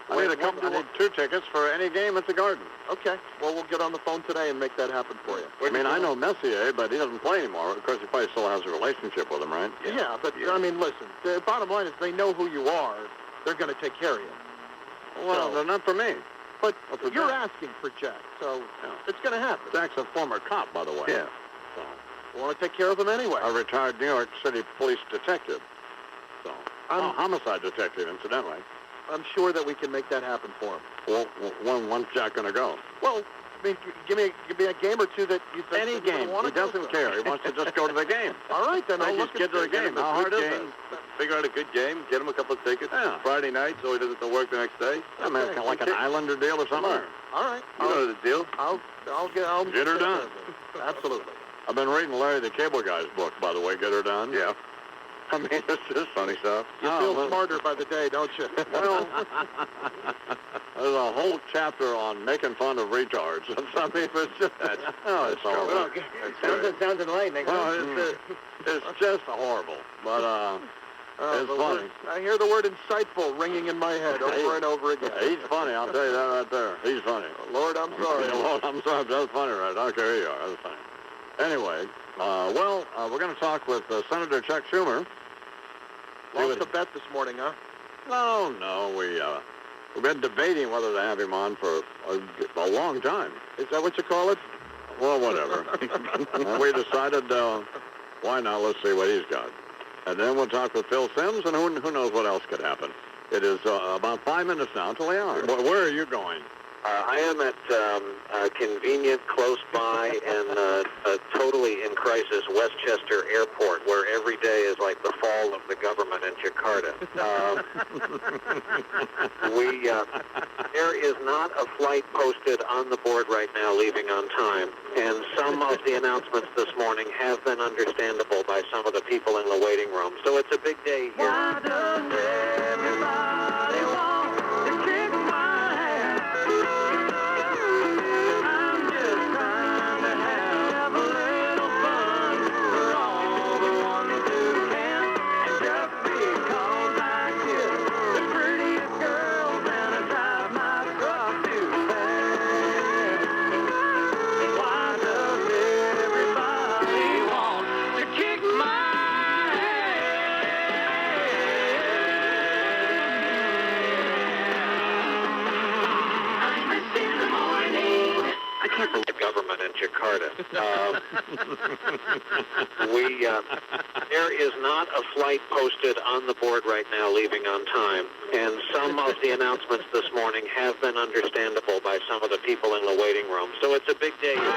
I need 2 tickets for any game at the Garden. Okay. Well, we'll get on the phone today and make that happen for you. I know Messier, but he doesn't play anymore. Of course, he probably still has a relationship with him, right? Yeah, but, listen, the bottom line is they know who you are. They're going to take care of you. Well, they're not for me. But Well, for you're Jack. asking for Jack, so it's going to happen. Jack's a former cop, by the way. Yeah. So. want to take care of him anyway. A retired New York City police detective. So, a homicide detective, incidentally. I'm sure that we can make that happen for him. Well, when's Jack going to go? Well, I mean, give me a game or two that you think Any that you game. want He to go doesn't for. care. He wants to just go to the game. All right, then I'll Just look get to the game. How hard is it? Figure out a good game, get him a couple of tickets. Yeah. Friday night so he doesn't have to work the next day. I mean, Okay. like an Islander deal or something. All right. You know the deal. I'll Get her done. Absolutely. I've been reading Larry the Cable Guy's book, by the way. Get her done. Yeah. I mean, it's just funny stuff. You feel smarter by the day, don't you? Well, there's a whole chapter on making fun of retards. I mean, it's just, it's horrible. Sounds enlightening. Well, it's just horrible, but it's funny. I hear the word insightful ringing in my head over and over again. He's funny, I'll tell you that right there. He's funny. Lord, I'm sorry. Lord, I'm sorry, but that's funny, right? Okay, here you are. That's funny. Anyway, we're going to talk with Senator Chuck Schumer. Lost a bet this morning, huh? No, we've been debating whether to have him on for a long time. Is that what you call it? Well, whatever. And we decided, why not? Let's see what he's got. And then we'll talk with Phil Sims, and who knows what else could happen. It is about 5 minutes now till the hour. Where are you going? I am at a convenient, close by, and totally in crisis Westchester Airport, where every day is like the fall of the government in Jakarta. There is not a flight posted on the board right now leaving on time, and some of the announcements this morning have been understandable by some of the people in the waiting room. So it's a big day here. Why does everybody want to kick my ass? I'm just trying to have a little fun for all the ones who can. And just because I kiss the prettiest girls and I drive my truck too fast. Why does everybody want to kick my The government in Jakarta. There is not a flight posted on the board right now leaving on time, and some of the announcements this morning have been understandable by some of the people in the waiting room. So it's a big day here.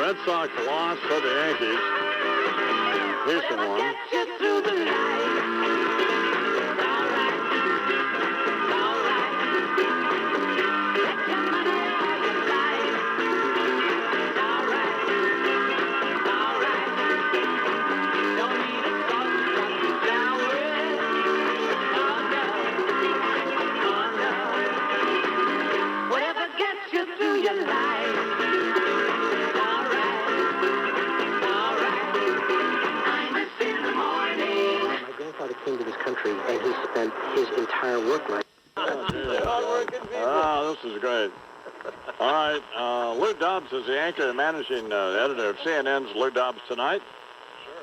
Red Sox lost to the Yankees. Houston won. Whatever gets you through your life. My grandfather came to this country, and he spent his entire work life. Oh, this is great. All right, Lou Dobbs is the anchor and managing editor of CNN's Lou Dobbs Tonight.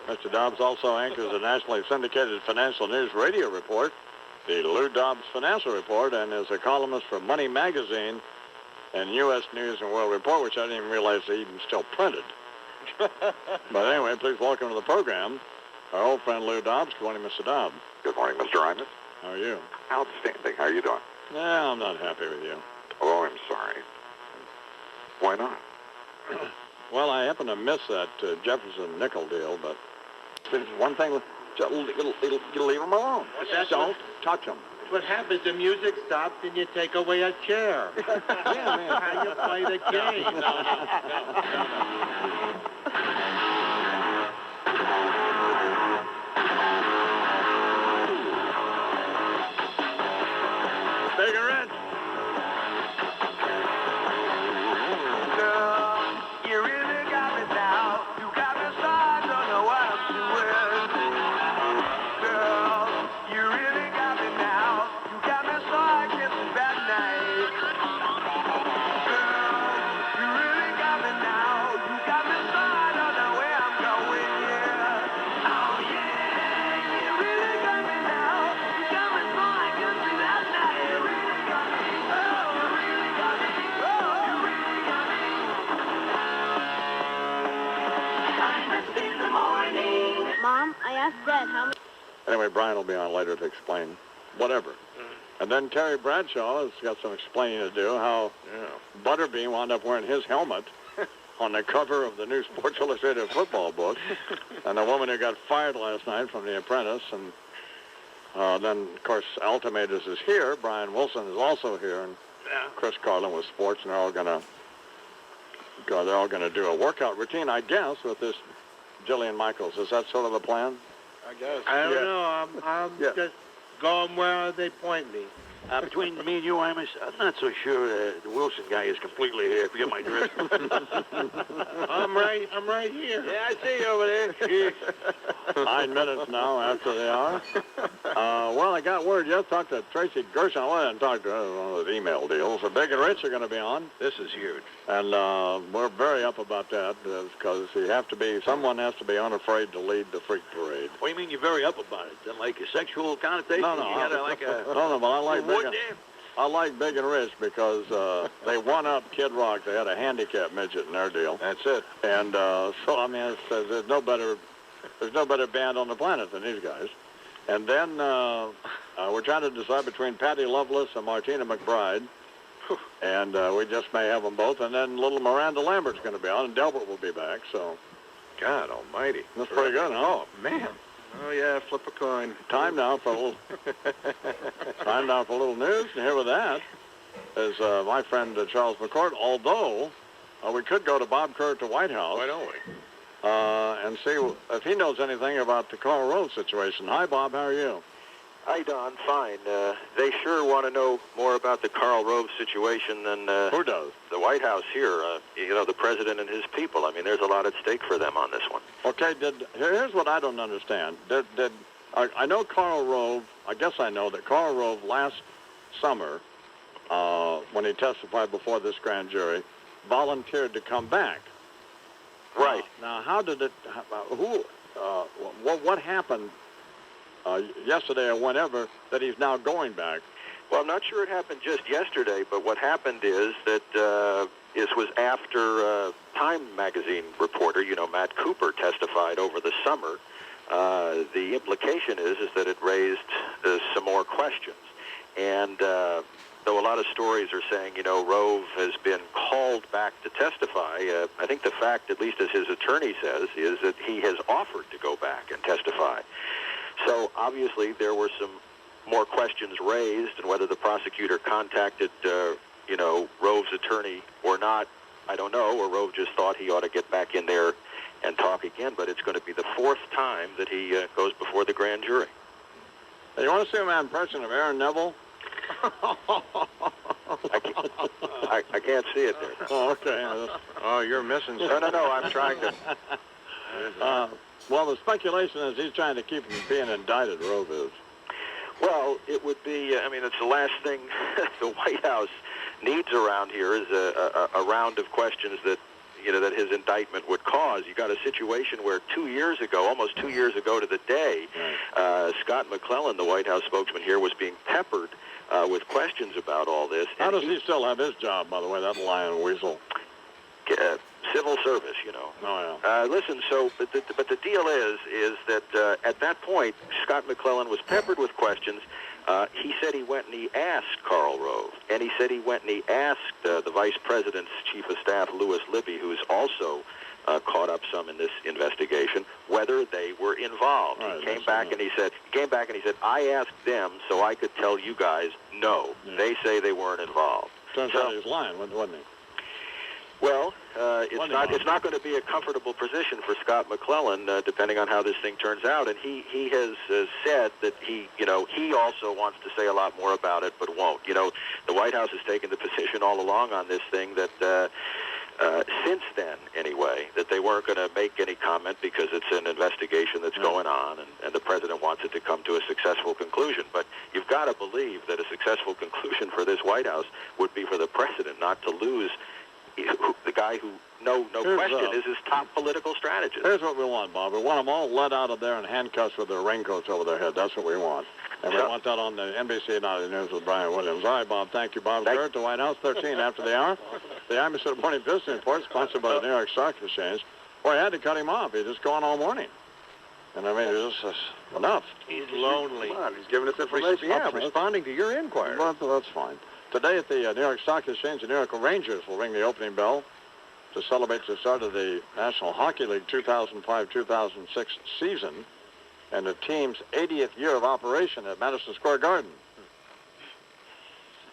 Mr. Dobbs also anchors the nationally syndicated financial news radio report, the Lou Dobbs Financial Report, and is a columnist for Money Magazine and U.S. News and World Report, which I didn't even realize they even still printed. But anyway, please welcome to the program our old friend Lou Dobbs. Good morning, Mr. Dobbs. Good morning, Mr. Imus. How are you? Outstanding. How are you doing? Yeah, I'm not happy with you. Oh, I'm sorry. Why not? Well, I happen to miss that Jefferson nickel deal, but there's one thing with you leave them alone. Don't touch them. What happens, the music stops and you take away a chair. Yeah, man. How you play the game. Cigarette. You really got me now. You got me so I don't know what I'm doing. Girl, you really got me now. You got me so I get some bad night. Girl, you really got me now. You got me so I don't know where I'm going. Yeah. Oh yeah, you really got me now. You got me so I Brett, how many? Anyway, Brian will be on later to explain whatever. And then Terry Bradshaw has got some explaining to do how Butterbean wound up wearing his helmet on the cover of the new Sports Illustrated football book. And the woman who got fired last night from The Apprentice. And then, of course, Altimators is here. Brian Wilson is also here. And Chris Carlin with sports. And they're all going to do a workout routine, I guess, with this Jillian Michaels. Is that sort of the plan? I guess. I don't know. I'm just going where they point me. Between me and you, Imus, I'm not so sure the Wilson guy is completely here. Forget my dress. I'm right here. Yeah, I see you over there. 9 minutes now after the hour. Well, I got word. Just talked to Tracy Gershon. I didn't talk to her on one of those email deals. So Big and Rich are going to be on. This is huge. And we're very up about that because someone has to be unafraid to lead the freak parade. What do you mean you're very up about it? Then like a sexual connotation? No, You gotta like a... No, but I like Wood Big and Rich because they won up Kid Rock. They had a handicap midget in their deal. That's it. And so I mean, there's no better band on the planet than these guys. And then we're trying to decide between Patty Loveless and Martina McBride. And we just may have them both. And then little Miranda Lambert's going to be on, and Delbert will be back. So, God almighty. That's pretty good, huh? Oh, man. Oh, yeah, flip a coin. Time now for a little news. And here with that is my friend Charles McCord. Although we could go to Bob Kerr at the White House. Why don't we? And see if he knows anything about the Karl Rove situation. Hi, Bob. How are you? Hi, Don. Fine. They sure want to know more about the Karl Rove situation than... Who does? The White House here. The president and his people. I mean, there's a lot at stake for them on this one. Okay, here's what I don't understand. I know Karl Rove, I guess I know that Karl Rove last summer, when he testified before this grand jury, volunteered to come back. Right. Now how did it, what happened yesterday or whenever that he's now going back? Well, I'm not sure it happened just yesterday, but what happened is that this was after Time magazine reporter, Matt Cooper, testified over the summer. The implication is that it raised some more questions. And though a lot of stories are saying, Rove has been called back to testify, I think the fact, at least as his attorney says, is that he has offered to go back and testify. So obviously there were some more questions raised, and whether the prosecutor contacted, Rove's attorney or not, I don't know, or Rove just thought he ought to get back in there and talk again. But it's going to be the fourth time that he goes before the grand jury. Hey, you want to see my impression of Aaron Neville? I can't see it there. Oh, okay. Oh, you're missing something. No, I'm trying to... Well, the speculation is he's trying to keep him from being indicted, Rove is. Well, it would be, it's the last thing the White House needs around here is a round of questions that, that his indictment would cause. You got a situation where almost 2 years ago to the day, Scott McClellan, the White House spokesman here, was being peppered with questions about all this. How does he still have his job, by the way, that lying weasel? Civil service, Oh, yeah. Listen, but the deal is that at that point, Scott McClellan was peppered with questions. He said he went and he asked Karl Rove, and he said he went and he asked the Vice President's Chief of Staff, Louis Libby, who's also caught up some in this investigation, whether they were involved. Right, he came back and he said, I asked them so I could tell you guys no. Yeah. They say they weren't involved. Turns out he was lying, wasn't he? Well, it's not going to be a comfortable position for Scott McClellan, depending on how this thing turns out. And he has said that he also wants to say a lot more about it, but won't. The White House has taken the position all along on this thing that since then, anyway, that they weren't going to make any comment because it's an investigation that's going on, and the president wants it to come to a successful conclusion. But you've got to believe that a successful conclusion for this White House would be for the president not to lose the guy who, no question, is his top political strategist. Here's what we want, Bob. We want them all let out of there in handcuffs with their raincoats over their head. That's what we want. And we want that on the NBC Nightly News with Brian Williams. All right, Bob. Thank you, Bob. Kerr at the White House, 13 after the hour. The Imus Morning Business Report, sponsored by the New York Stock Exchange. Boy, I had to cut him off. He's just gone all morning. And I mean, this is enough. He's lonely. Come on, he's giving us information. Responding to your inquiry. Well, that's fine. Today at the New York Stock Exchange, the New York Rangers will ring the opening bell to celebrate the start of the National Hockey League 2005-2006 season and the team's 80th year of operation at Madison Square Garden.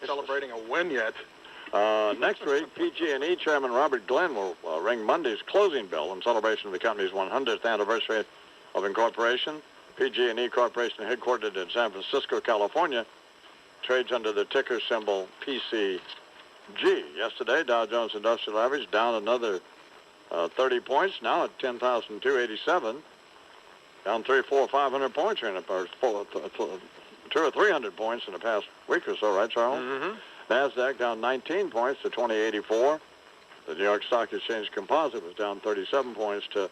Celebrating a win yet. Next week, PG&E Chairman Robert Glenn will ring Monday's closing bell in celebration of the company's 100th anniversary of incorporation. PG&E Corporation, headquartered in San Francisco, California, trades under the ticker symbol PCG. Yesterday, Dow Jones Industrial Average down another 30 points, now at 10,287. Down 500 points in the past, 200 or 300 points in the past week or so, right, Charles? Mm-hmm. NASDAQ down 19 points to 2084. The New York Stock Exchange Composite was down 37 points to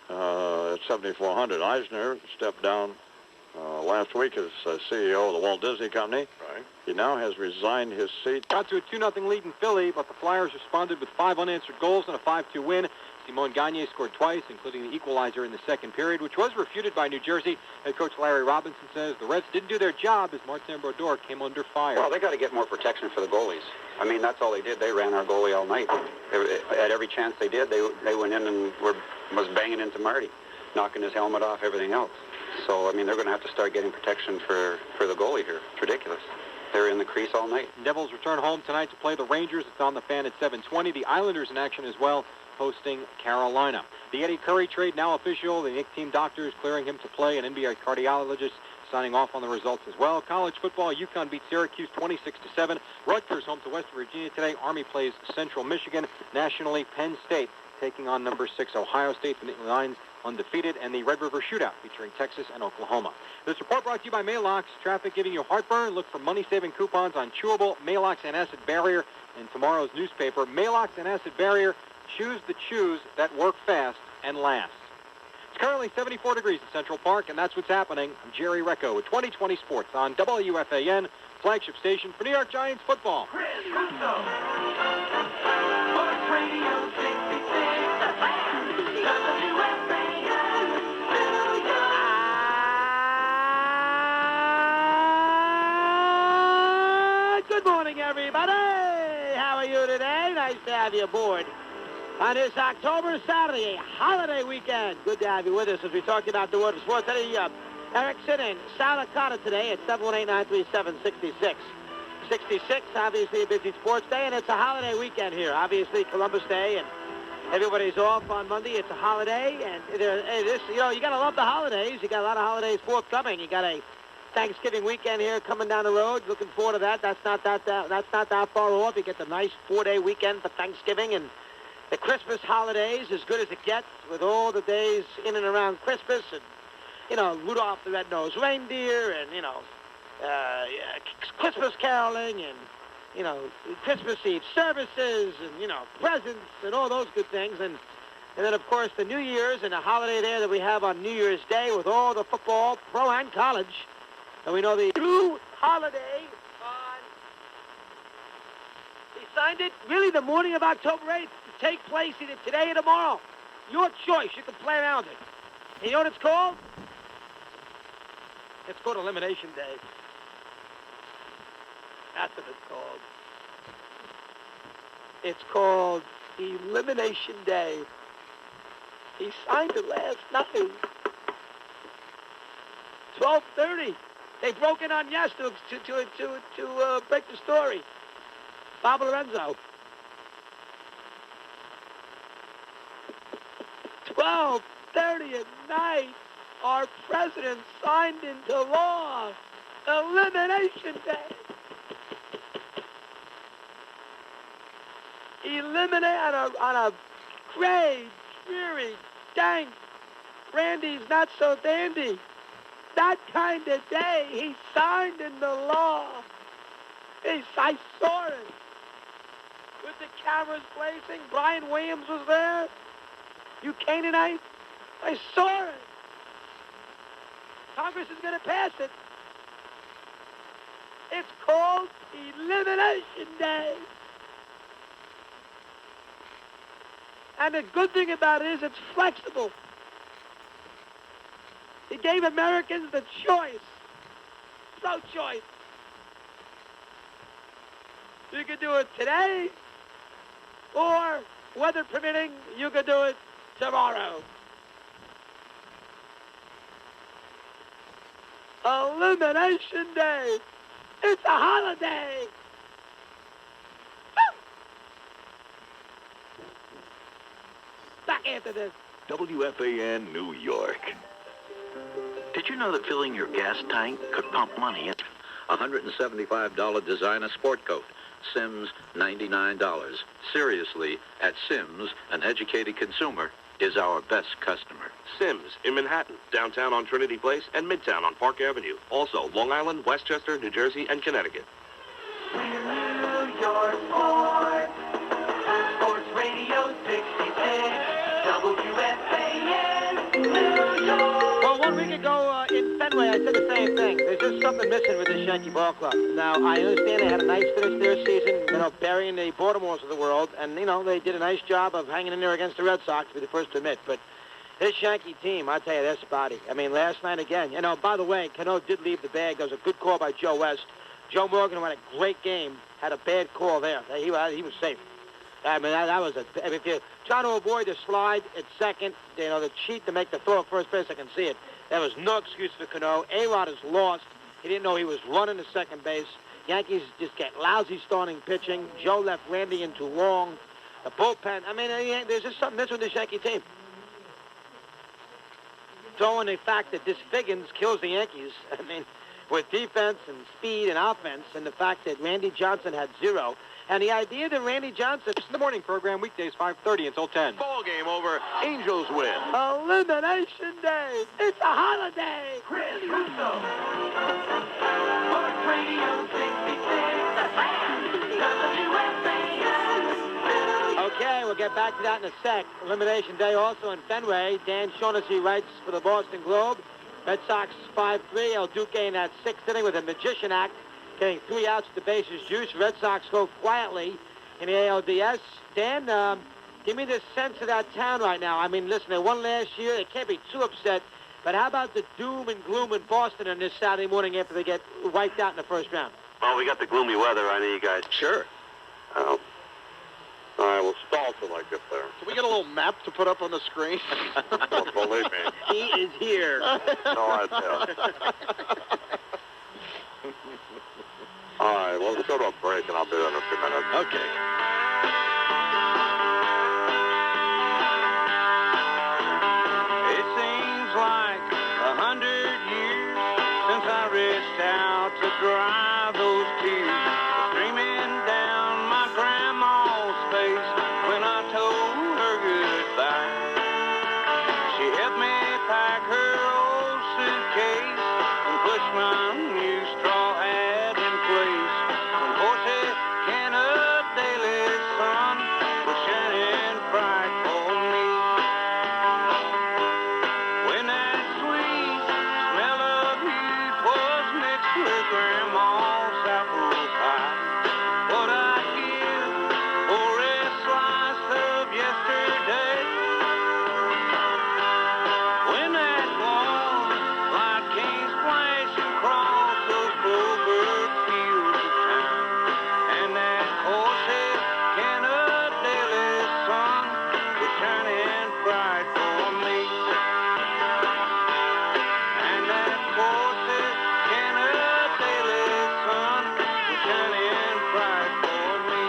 7,400. Eisner stepped down last week as CEO of the Walt Disney Company. Right. He now has resigned his seat. Got to a 2-0 lead in Philly, but the Flyers responded with 5 unanswered goals and a 5-2 win. Simon Gagne scored twice, including the equalizer in the second period, which was refuted by New Jersey. Head coach Larry Robinson says the Reds didn't do their job as Martin Brodeur came under fire. Well, they got to get more protection for the goalies. I mean, that's all they did. They ran our goalie all night. At every chance they did, they went in and was banging into Marty, knocking his helmet off, everything else. So, I mean, they're going to have to start getting protection for the goalie here. It's ridiculous. They're in the crease all night. Devils return home tonight to play the Rangers. It's on the Fan at 7:20. The Islanders in action as well, hosting Carolina. The Eddie Curry trade now official. The Nick team doctors clearing him to play. An NBA cardiologist signing off on the results as well. College football, UConn beat Syracuse 26-7. Rutgers home to West Virginia today. Army plays Central Michigan. Nationally, Penn State taking on number 6 Ohio State. The Nittany Lions undefeated, and the Red River Shootout featuring Texas and Oklahoma. This report brought to you by Maalox. Traffic giving you heartburn? Look for money-saving coupons on chewable Maalox and Acid Barrier in tomorrow's newspaper. Maalox and Acid Barrier. Choose the chews that work fast and last. It's currently 74 degrees in Central Park, and that's what's happening. I'm Jerry Recco with 2020 Sports on WFAN, flagship station for New York Giants football. Chris Russo. Sports Radio 66. WFAN, New York. Good morning, everybody. How are you today? Nice to have you aboard on this October Saturday, holiday weekend. Good to have you with us as we talk about the world of sports. Eddie Erickson and Sal Licata today at 718-937-66. 66, obviously a busy sports day, and it's a holiday weekend here. Obviously Columbus Day, and everybody's off on Monday. It's a holiday, and you got to love the holidays. You got a lot of holidays forthcoming. You got a Thanksgiving weekend here coming down the road. Looking forward to that. That's not that far off. You get the nice 4-day weekend for Thanksgiving, and the Christmas holidays, as good as it gets, with all the days in and around Christmas, and, Rudolph the Red-Nosed Reindeer, and, Christmas caroling, and, Christmas Eve services, and, presents, and all those good things. And then, of course, the New Year's and the holiday there that we have on New Year's Day with all the football, pro and college. And we know the true holiday on... He signed it really the morning of October 8th. Take place either today or tomorrow. Your choice. You can play around it. And you know what it's called? It's called Elimination Day. That's what it's called. It's called Elimination Day. He signed it last night. 12:30. They broke in on yes to break the story. Bob Lorenzo. 12:30 at night, our president signed into law Elimination Day. Eliminate on a gray, dreary, dank, Randy's not so dandy. That kind of day, he signed into law. I saw it. With the cameras blazing, Brian Williams was there. You Canaanite, I saw it. Congress is going to pass it. It's called Elimination Day. And the good thing about it is it's flexible. He gave Americans the choice. Pro-choice. You could do it today, or, weather permitting, you could do it tomorrow. Elimination Day. It's a holiday. Back after this. WFAN New York. Did you know that filling your gas tank could pump money in? $175 designer sport coat. Sims, $99. Seriously, at Sims, an educated consumer is our best customer. Sims in Manhattan, downtown on Trinity Place, and Midtown on Park Avenue. Also, Long Island, Westchester, New Jersey, and Connecticut. New York Sports. Sports Radio 66. WFAN. New York. Well, 1 week ago in Fenway, I said the same thing. There's just something missing with this Yankee ball club. Now, I understand they had a nice finish their season, burying the Baltimores of the world, and, they did a nice job of hanging in there against the Red Sox, to be the first to admit. But this Yankee team, I'll tell you, they're spotty. I mean, last night again, by the way, Cano did leave the bag. There was a good call by Joe West. Joe Morgan, who had a great game, had a bad call there. He was safe. I mean, that was if you're trying to avoid the slide at second, the cheat to make the throw at first base, I can see it. There was no excuse for Cano. A-Rod is lost. He didn't know he was running to second base. Yankees just get lousy starting pitching. Joe left Randy in too long. The bullpen, I mean, there's just something missing with this Yankee team. Throwing the fact that this Figgins kills the Yankees, I mean, with defense and speed and offense, and the fact that Randy Johnson had 0. And the idea that Randy Johnson... It's the morning program, weekdays 5:30 until 10. Ball game over. Angels win. Elimination Day. It's a holiday. Chris Russo. Sports Radio 66. WFAN. Okay, we'll get back to that in a sec. Elimination Day also in Fenway. Dan Shaughnessy writes for the Boston Globe. Red Sox 5-3. El Duque in that 6th inning with a magician act, getting 3 outs with the bases juiced. Red Sox go quietly in the ALDS. Dan, give me the sense of that town right now. I mean, listen, they won last year. They can't be too upset. But how about the doom and gloom in Boston on this Saturday morning after they get wiped out in the first round? Well, we got the gloomy weather. I know you guys. Sure. All right, we'll stall till I get there. Can we get a little map to put up on the screen? Don't believe me. He is here. No idea. All right, well, let's go to a break, and I'll be there in a few minutes. Okay. It seems like 100 years since I reached out to dry those tears streaming down my grandma's face when I told her goodbye. She helped me pack her old suitcase and push my new straw hat in place. When Jose Canada's daily sun was shining bright for me. When that sweet smell of youth was mixed with Grandma's apple pie, what I'd give for a slice of yesterday. When that warm light came splashing across those bluebird fields of town, and that Jose Canada daily sun was shining bright for me. And that Jose Canada daily sun was shining bright for me.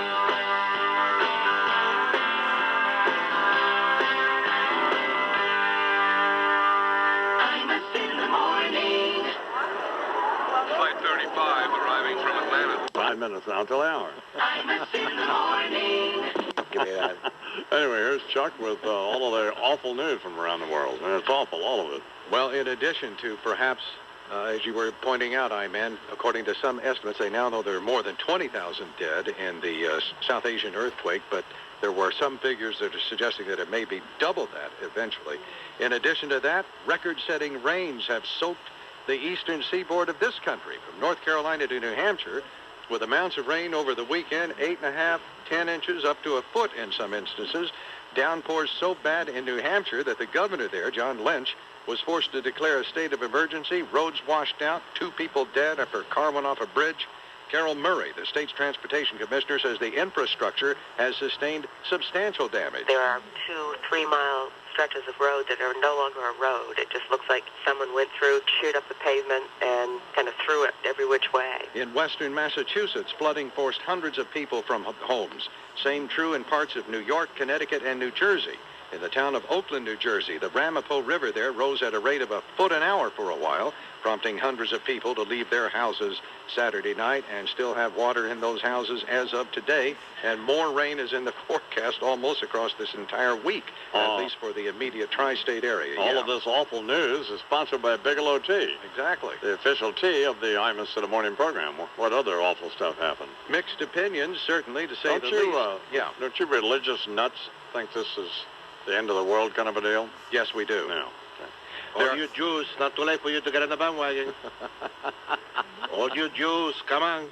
Imus in the morning. Flight 35 arriving from Atlanta. 5 minutes now till the hour. Imus in the morning. Give me that. Anyway, here's Chuck with all of the awful news from around the world. And it's awful, all of it. Well, in addition to perhaps, as you were pointing out, Iman, according to some estimates, they now know there are more than 20,000 dead in the South Asian earthquake, but there were some figures that are suggesting that it may be double that eventually. In addition to that, record-setting rains have soaked the eastern seaboard of this country, from North Carolina to New Hampshire, with amounts of rain over the weekend, 8.5, 10 inches, up to a foot in some instances. Downpours so bad in New Hampshire that the governor there, John Lynch, was forced to declare a state of emergency. Roads washed out, 2 people dead after a car went off a bridge. Carol Murray, the state's transportation commissioner, says the infrastructure has sustained substantial damage. There are 2 3-mile stretches of road that are no longer a road. It just looks like someone went through, chewed up the pavement, and kind of threw it every which way. In western Massachusetts, flooding forced hundreds of people from homes. Same true in parts of New York, Connecticut, and New Jersey. In the town of Oakland, New Jersey, the Ramapo River there rose at a rate of a foot an hour for a while, prompting hundreds of people to leave their houses Saturday night and still have water in those houses as of today. And more rain is in the forecast almost across this entire week, at least for the immediate tri-state area. All of this awful news is sponsored by Bigelow Tea. Exactly. The official tea of the Imus in the Morning program. What other awful stuff happened? Mixed opinions, certainly, to say the least. Don't you religious nuts think this is the end of the world kind of a deal? Yes, we do. No. All you Jews, not too late for you to get in the bandwagon. All you Jews, come on.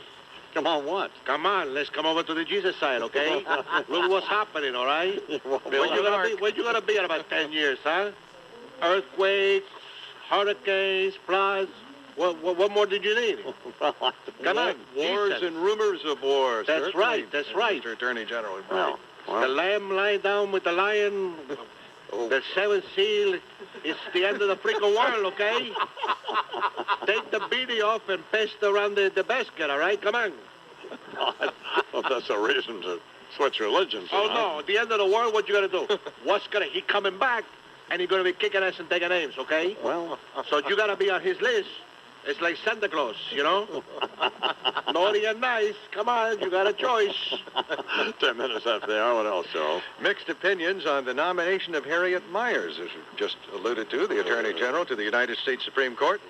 Come on what? Come on, let's come over to the Jesus side, okay? Look what's happening, all right? Where you gonna be in about 10 years, huh? Earthquakes, hurricanes, floods. What more did you need? Come on. Wars and rumors of wars. That's certainly, right, that's right. Mr. Attorney General. Well, the lamb lying down with the lion. The 7th seal is the end of the freaking world, okay? Take the beanie off and paste around the basket, all right? Come on. Well, that's a reason to switch religions. Oh, no. At the end of the world, what you gonna do? He coming back, and he's gonna be kicking ass and taking names, okay? Well. So you gotta be on his list. It's like Santa Claus, you know? Naughty and nice. Come on, you got a choice. 10 minutes after the hour. What else, Joe? Mixed opinions on the nomination of Harriet Miers, as we just alluded to, the Attorney General to the United States Supreme Court.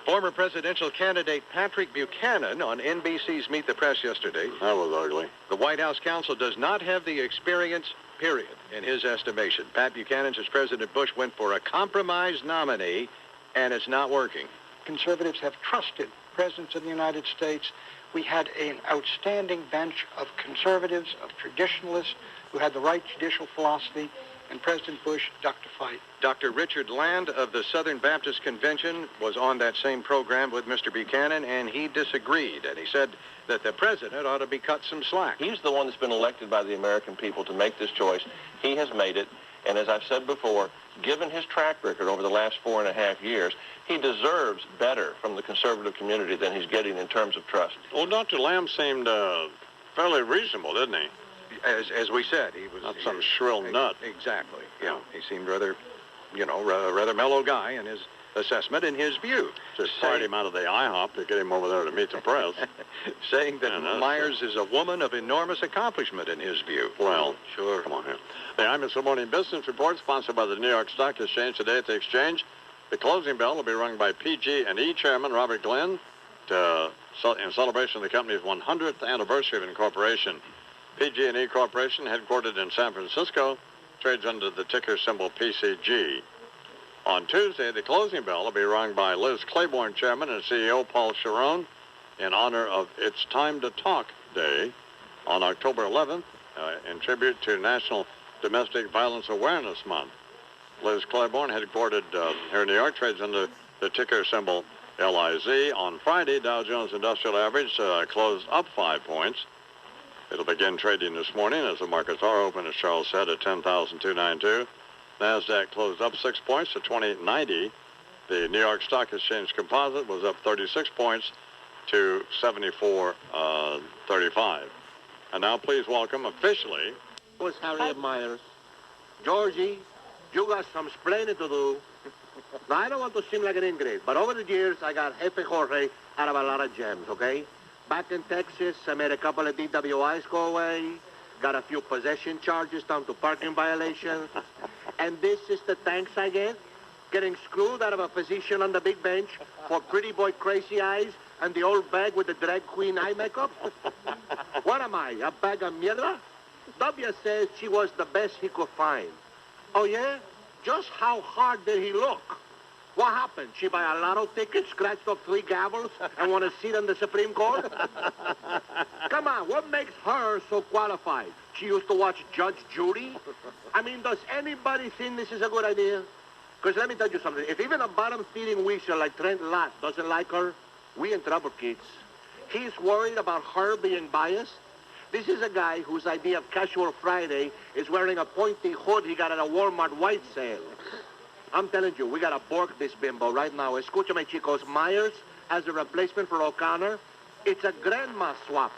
Former presidential candidate Patrick Buchanan on NBC's Meet the Press yesterday. That was ugly. The White House counsel does not have the experience, period, in his estimation. Pat Buchanan says President Bush went for a compromise nominee, and it's not working. Conservatives have trusted presidents of the United States. We had an outstanding bench of conservatives, of traditionalists who had the right judicial philosophy, and President Bush ducked a fight. Dr. Richard Land of the Southern Baptist Convention was on that same program with Mr. Buchanan, and he disagreed. And he said that the president ought to be cut some slack. He's the one that's been elected by the American people to make this choice. He has made it. And as I've said before, given his track record over the last 4.5 years, he deserves better from the conservative community than he's getting in terms of trust. Well, Dr. Lamb seemed fairly reasonable, didn't he? As we said, he was... Not some shrill nut. Exactly, yeah. He seemed rather, rather mellow guy in his assessment, in his view. Just fired him out of the IHOP to get him over there to meet the press. Saying that Myers is a woman of enormous accomplishment in his view. Well, sure. Come on here. The Imus Morning Business Report, sponsored by the New York Stock Exchange. Today at the exchange, the closing bell will be rung by PG&E Chairman Robert Glenn in celebration of the company's 100th anniversary of incorporation. PG&E Corporation, headquartered in San Francisco, trades under the ticker symbol PCG. On Tuesday, the closing bell will be rung by Liz Claiborne, Chairman and CEO Paul Sharon, in honor of It's Time to Talk Day on October 11th, in tribute to National Domestic Violence Awareness Month. Liz Claiborne, headquartered here in New York, trades under the ticker symbol LIZ. On Friday, Dow Jones Industrial Average closed up 5 points. It'll begin trading this morning as the markets are open, as Charles said, at 10,292. NASDAQ closed up 6 points to 2090. The New York Stock Exchange Composite was up 36 points to 74.35. And now please welcome officially... Was Harriet Miers. Georgie, you got some explaining to do. Now, I don't want to seem like an ingrate, but over the years, I got Jefe Jorge out of a lot of gems, okay? Back in Texas, I made a couple of DWIs go away, got a few possession charges down to parking violations, and this is the thanks I get? Getting screwed out of a position on the big bench for pretty boy crazy eyes and the old bag with the drag queen eye makeup? What am I, a bag of mierda? W says she was the best he could find. Oh, yeah? Just how hard did he look? What happened? She buy a lotto ticket, scratched off 3 gavels, and want a seat on the Supreme Court? Come on, what makes her so qualified? She used to watch Judge Judy? I mean, does anybody think this is a good idea? Because let me tell you something. If even a bottom-feeding weasel like Trent Lott doesn't like her, we in trouble, kids. He's worried about her being biased. This is a guy whose idea of Casual Friday is wearing a pointy hood he got at a Walmart white sale. I'm telling you, we got to bork this bimbo right now. Escúchame, chicos. Myers as a replacement for O'Connor. It's a grandma swap.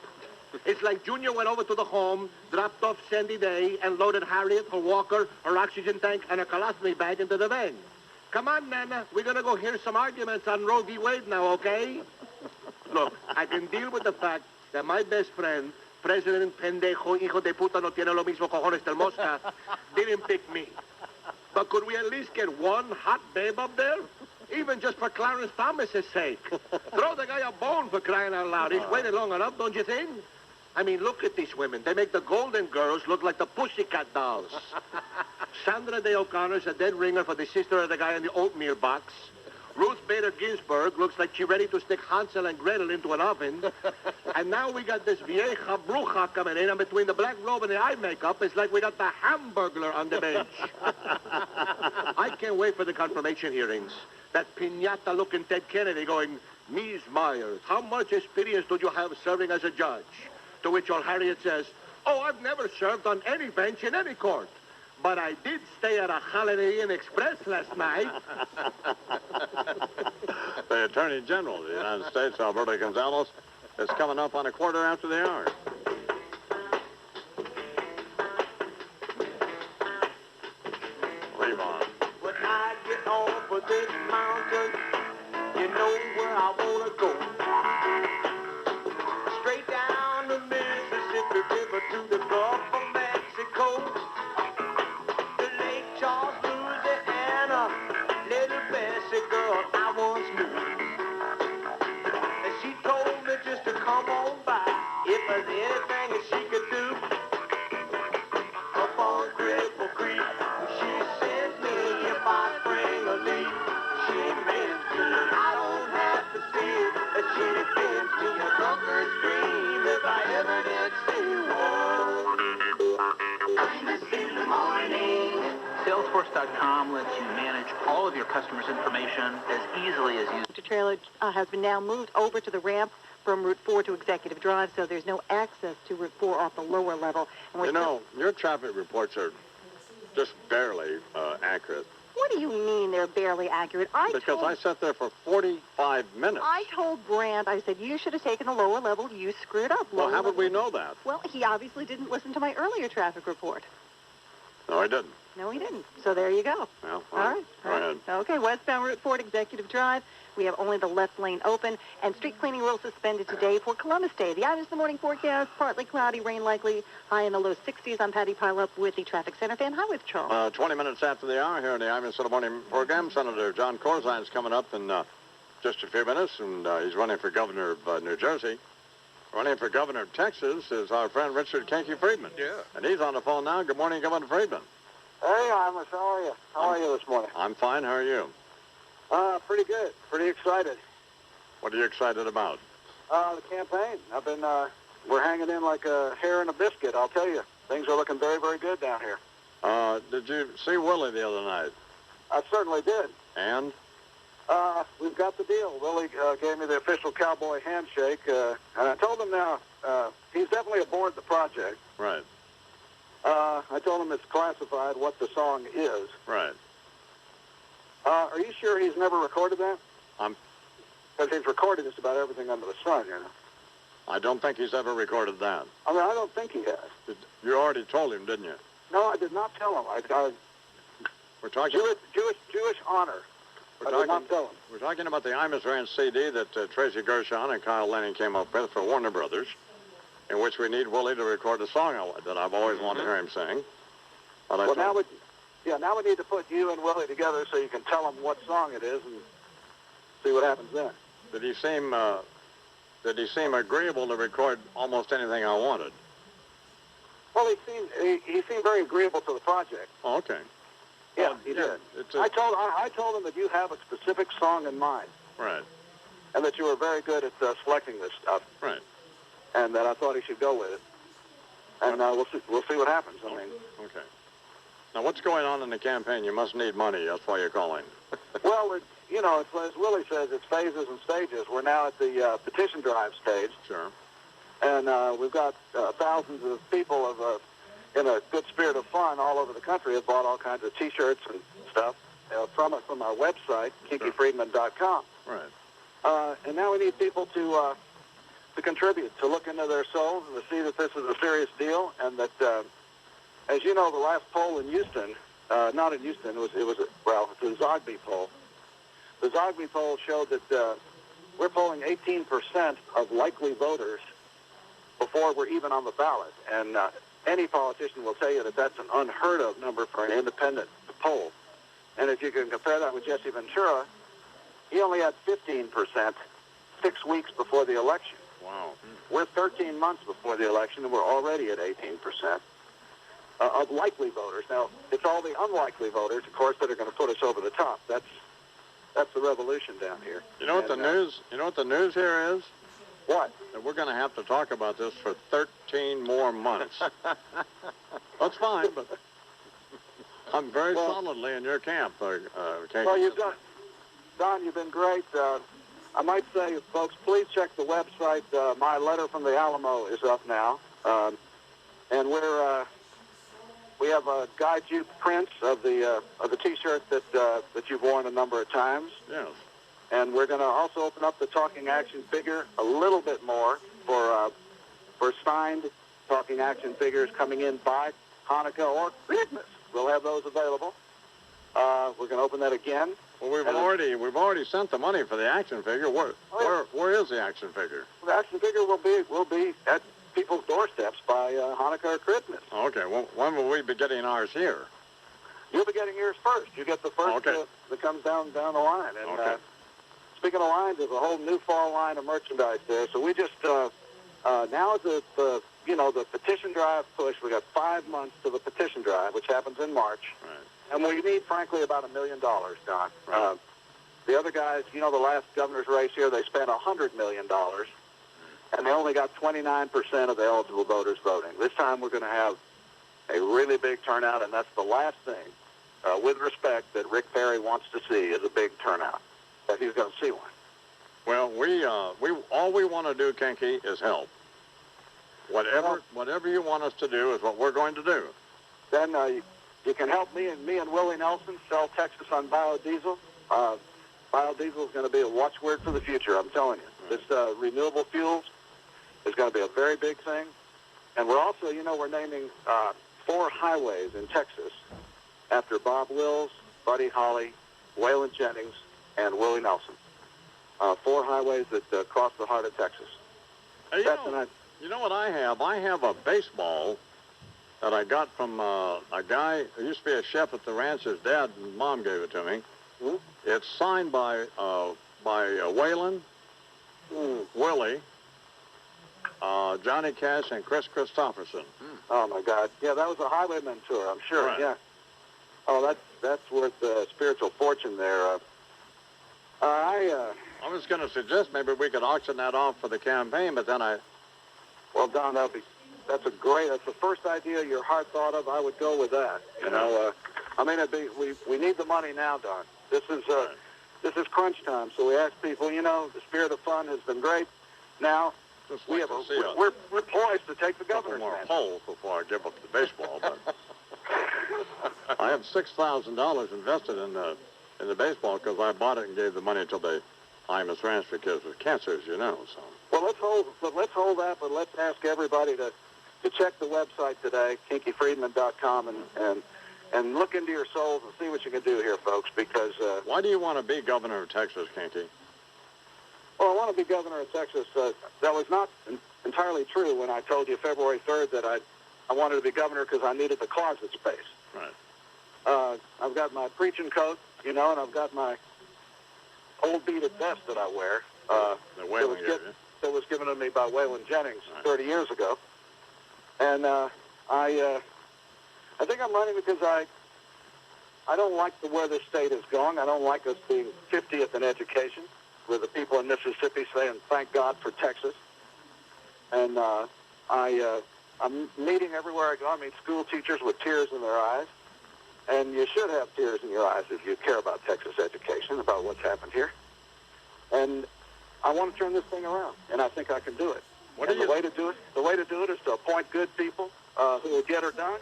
It's like Junior went over to the home, dropped off Sandy Day, and loaded Harriet, her walker, her oxygen tank, and a colostomy bag into the van. Come on, Nana. We're going to go hear some arguments on Roe v. Wade now, okay? Look, I can deal with the fact that my best friend, President Pendejo Hijo de Puta No Tiene Lo Mismo Cojones del Mosca, didn't pick me. But could we at least get one hot babe up there? Even just for Clarence Thomas's sake. Throw the guy a bone for crying out loud. He's waited long enough, don't you think? I mean, look at these women. They make the Golden Girls look like the Pussycat Dolls. Sandra Day O'Connor's a dead ringer for the sister of the guy in the oatmeal box. Ruth Bader Ginsburg looks like she's ready to stick Hansel and Gretel into an oven. And now we got this vieja bruja coming in, and between the black robe and the eye makeup, it's like we got the Hamburglar on the bench. I can't wait for the confirmation hearings. That piñata-looking Ted Kennedy going, Ms. Myers, how much experience do you have serving as a judge? To which old Harriet says, oh, I've never served on any bench in any court. But I did stay at a Holiday Inn Express last night. The Attorney General of the United States, Alberto Gonzales, is coming up on a quarter after the hour. Leave on. When I get off of this mountain, you know where I want to go. Straight down the Mississippi River to the Gulf of Mexico. To Lake Charles, Louisiana, little Bessie girl I once knew. And she told me just to come on by if there's anything that she could do. Up on Cripple Creek, she sent me if I bring a leaf. She meant me, I don't have to see it. That she gives me a comfort stream if I ever did see one. Imus in the morning. Salesforce.com lets you manage all of your customers' information as easily as you... The trailer has been now moved over to the ramp from Route 4 to Executive Drive, so there's no access to Route 4 off the lower level. And You know, your traffic reports are just barely accurate. What do you mean they're barely accurate? Because I sat there for 45 minutes. I told Brandt, I said, you should have taken the lower level. You screwed up. Well, how would level. we know that? Well, he obviously didn't listen to my earlier traffic report. No, I didn't. No, he didn't. So there you go. Well, All right. Go ahead. Okay, westbound Route 4 to Executive Drive. We have only the left lane open, and street cleaning rules suspended today for Columbus Day. The items in the morning forecast, partly cloudy, rain likely, high in the low 60s. I'm Patty Pileup with the Traffic Center. Van High with Charles. 20 minutes after the hour here in the Imus in the Morning program, Senator John Corzine's coming up in just a few minutes, and he's running for governor of New Jersey. Running for governor of Texas is our friend Richard Kenke Friedman. Yeah. And he's on the phone now. Good morning, Governor Friedman. Hey, Imus, how are you? How are you this morning? I'm fine. How are you? Pretty good. Pretty excited. What are you excited about? The campaign. We're hanging in like a hair in a biscuit, I'll tell you. Things are looking very, very good down here. Did you see Willie the other night? I certainly did. And? We've got the deal. Willie gave me the official cowboy handshake, and I told him now he's definitely aboard the project. Right. I told him it's classified what the song is. Right. Are you sure he's never recorded that? Because he's recorded just about everything under the sun, you know. I don't think he's ever recorded that. I mean, I don't think he has. You already told him, didn't you? No, I did not tell him. We're talking... Jewish honor. I did not tell him. We're talking about the Imus Ranch CD that Tracy Gershon and Kyle Lennon came up with for Warner Brothers, in which we need Willie to record a song that I've always wanted to hear him sing. But now we need to put you and Willie together so you can tell him what song it is and see what happens then. Did he seem agreeable to record almost anything I wanted? Well, he seemed very agreeable to the project. Oh, okay. Yeah, he did. I told him that you have a specific song in mind. Right. And that you were very good at selecting this stuff. Right. And that I thought he should go with it. And we'll see what happens. I mean. Okay. Now, what's going on in the campaign? You must need money. That's why you're calling. Well, it's, as Willie says, it's phases and stages. We're now at the petition drive stage. Sure. And we've got thousands of people in a good spirit of fun all over the country have bought all kinds of T-shirts and stuff from our website, kinkyfriedman.com. Right. And now we need people to contribute, to look into their souls and to see that this is a serious deal, and that, as you know, the last poll in Houston, not in Houston, it's the Zogby poll. The Zogby poll showed that we're polling 18% of likely voters before we're even on the ballot, and any politician will tell you that that's an unheard of number for an independent poll. And if you can compare that with Jesse Ventura, he only had 15% 6 weeks before the election. Wow. We're 13 months before the election, and we're already at 18% of likely voters. Now, it's all the unlikely voters, of course, that are going to put us over the top. That's the revolution down here. You know what the news? You know what the news here is? What? That we're going to have to talk about this for 13 more months. That's fine, but I'm very solidly in your camp. Well, you've done, Don. You've been great. I might say, folks, please check the website. My letter from the Alamo is up now, and we have guide you prints of the T-shirt that you've worn a number of times. Yes. And we're going to also open up the talking action figure a little bit more for signed talking action figures coming in by Hanukkah or Christmas. We'll have those available. We're going to open that again. Well, we've already sent the money for the action figure. Where is the action figure? The action figure will be at people's doorsteps by Hanukkah or Christmas. Okay. Well, when will we be getting ours here? You'll be getting yours first. You get the first that comes down the line. And speaking of lines, there's a whole new fall line of merchandise there. So we just now the petition drive push. We got 5 months to the petition drive, which happens in March. Right. And we need, frankly, about $1 million, Don. Right. The other guys, the last governor's race here, they spent $100 million, and they only got 29% of the eligible voters voting. This time we're going to have a really big turnout, and that's the last thing, with respect, that Rick Perry wants to see is a big turnout. That he's going to see one. Well, we all we want to do, Kinky, is help. Whatever you want us to do is what we're going to do. Then you can help me and Willie Nelson sell Texas on biodiesel. Biodiesel is going to be a watchword for the future, I'm telling you. This renewable fuels is going to be a very big thing. And we're also, we're naming 4 highways in Texas after Bob Wills, Buddy Holly, Waylon Jennings, and Willie Nelson. 4 highways that cross the heart of Texas. Hey, you know what I have? I have a baseball that I got from a guy who used to be a chef at the ranch. His dad and mom gave it to me. Mm-hmm. It's signed by Waylon, Willie, Johnny Cash, and Chris Christopherson. Oh my God! Yeah, that was a highwayman tour, I'm sure. Right. Yeah. Oh, that's worth a spiritual fortune there. I was going to suggest maybe we could auction that off for the campaign, but then Well, Don, that's the first idea your heart thought of. I would go with that. We need the money now, Don. This is crunch time. So we ask people, the spirit of fun has been great. Now we're poised to take the governor's more mansion. polls before I give up the baseball. But I have $6,000 invested in the baseball because I bought it and gave the money to the Imus Ranch because of cancer, as you know. So. Well, let's hold that, but let's ask everybody to check the website today, kinkyfriedman.com, and look into your souls and see what you can do here, folks, because... Why do you want to be governor of Texas, Kinky? Well, I want to be governor of Texas. That was not entirely true when I told you February 3rd that I wanted to be governor because I needed the closet space. Right. I've got my preaching coat, and I've got my old beaded vest that I wear. That was given to me by Waylon Jennings 30 years ago. And I think I'm running because I don't like where this state is going. I don't like us being 50th in education, with the people in Mississippi saying, thank God for Texas. And I'm meeting everywhere I go. I meet school teachers with tears in their eyes. And you should have tears in your eyes if you care about Texas education, about what's happened here. And I want to turn this thing around, and I think I can do it. The way to do it is to appoint good people who will get her done,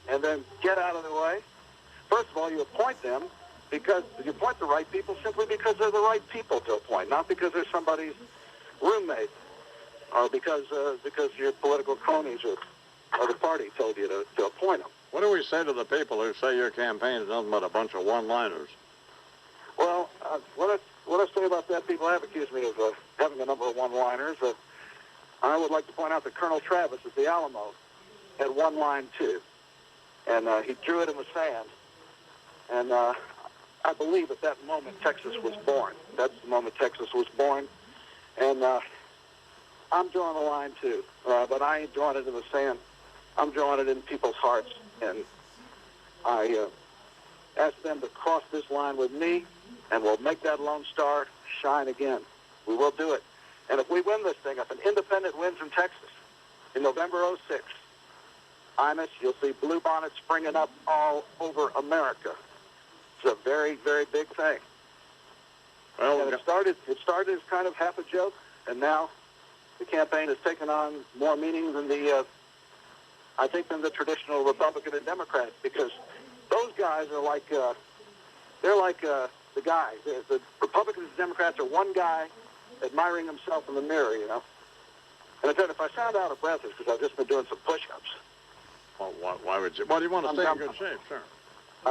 and then get out of the way. First of all, you appoint them because you appoint the right people simply because they're the right people to appoint, not because they're somebody's roommate or because your political cronies or the party told you to appoint them. What do we say to the people who say your campaign is nothing but a bunch of one-liners? Well, what I say about that, people have accused me of having a number of one-liners. I would like to point out that Colonel Travis at the Alamo had one line too, and he drew it in the sand. And I believe at that moment Texas was born. That's the moment Texas was born. And I'm drawing a line too, but I ain't drawing it in the sand. I'm drawing it in people's hearts, and I ask them to cross this line with me, and we'll make that Lone Star shine again. We will do it. And if we win this thing, if an independent wins in Texas in November '06, Imus, you'll see bluebonnets springing up all over America. It's a very, very big thing. Well, and it started as kind of half a joke, and now the campaign has taken on more meaning than the traditional Republican and Democrats, because those guys are like, the guys. The Republicans and Democrats are one guy admiring himself in the mirror, you know. And if I sound out of breath, it's because I've just been doing some push-ups. Well, why would you? Well, you want to stay in good shape, sure.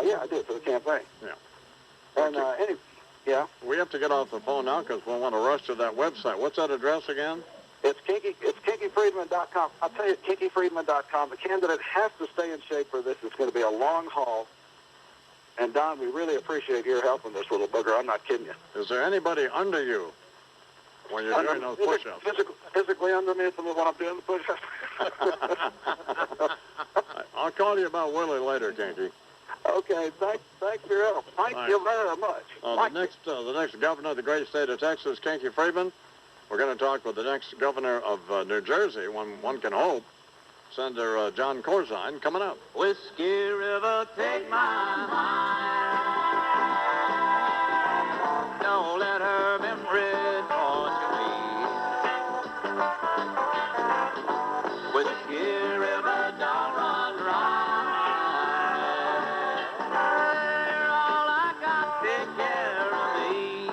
Yeah, I do, for the campaign. Yeah. And, yeah. We have to get off the phone now because we'll want to rush to that website. What's that address again? It's KinkyFriedman.com. I'll tell you, KinkyFriedman.com. The candidate has to stay in shape for this. It's going to be a long haul. And, Don, we really appreciate your help in this little booger. I'm not kidding you. Is there anybody under you when you're doing those push-ups? Physically under me when I'm doing the push-ups? I'll call you about Willie later, Kinky. Okay, thanks for your help. Thank you very much. The next governor of the great state of Texas, Kinky Friedman. We're going to talk with the next governor of New Jersey, one can hope, Senator John Corzine, coming up. Whiskey River, take my mind. Don't let her memory torture me. Whiskey River, don't run dry. You're all I got, take care of me.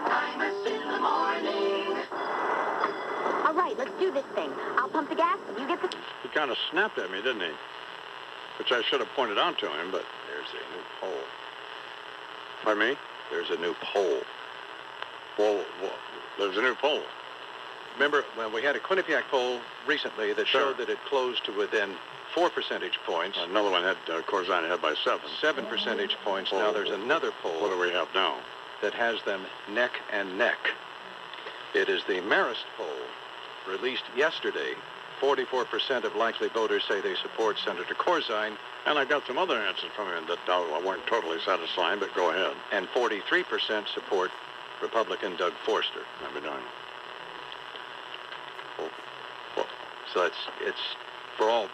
Imus in the morning. All right, let's do this thing. I'll pump the gas, and you get the... He kind of snapped at me, didn't he? Which I should have pointed out to him, but there's a new poll. Pardon me? There's a new poll. Well, there's a new poll. Remember, when we had a Quinnipiac poll recently that showed that it closed to within 4 percentage points. Another one had Corzine ahead by 7. 7 percentage points. Now there's another poll. What do we have now? That has them neck and neck. It is the Marist poll, released yesterday. 44% of likely voters say they support Senator Corzine. And I got some other answers from him that weren't totally satisfying, but go ahead. And 43% support Republican Doug Forster. So it's for all,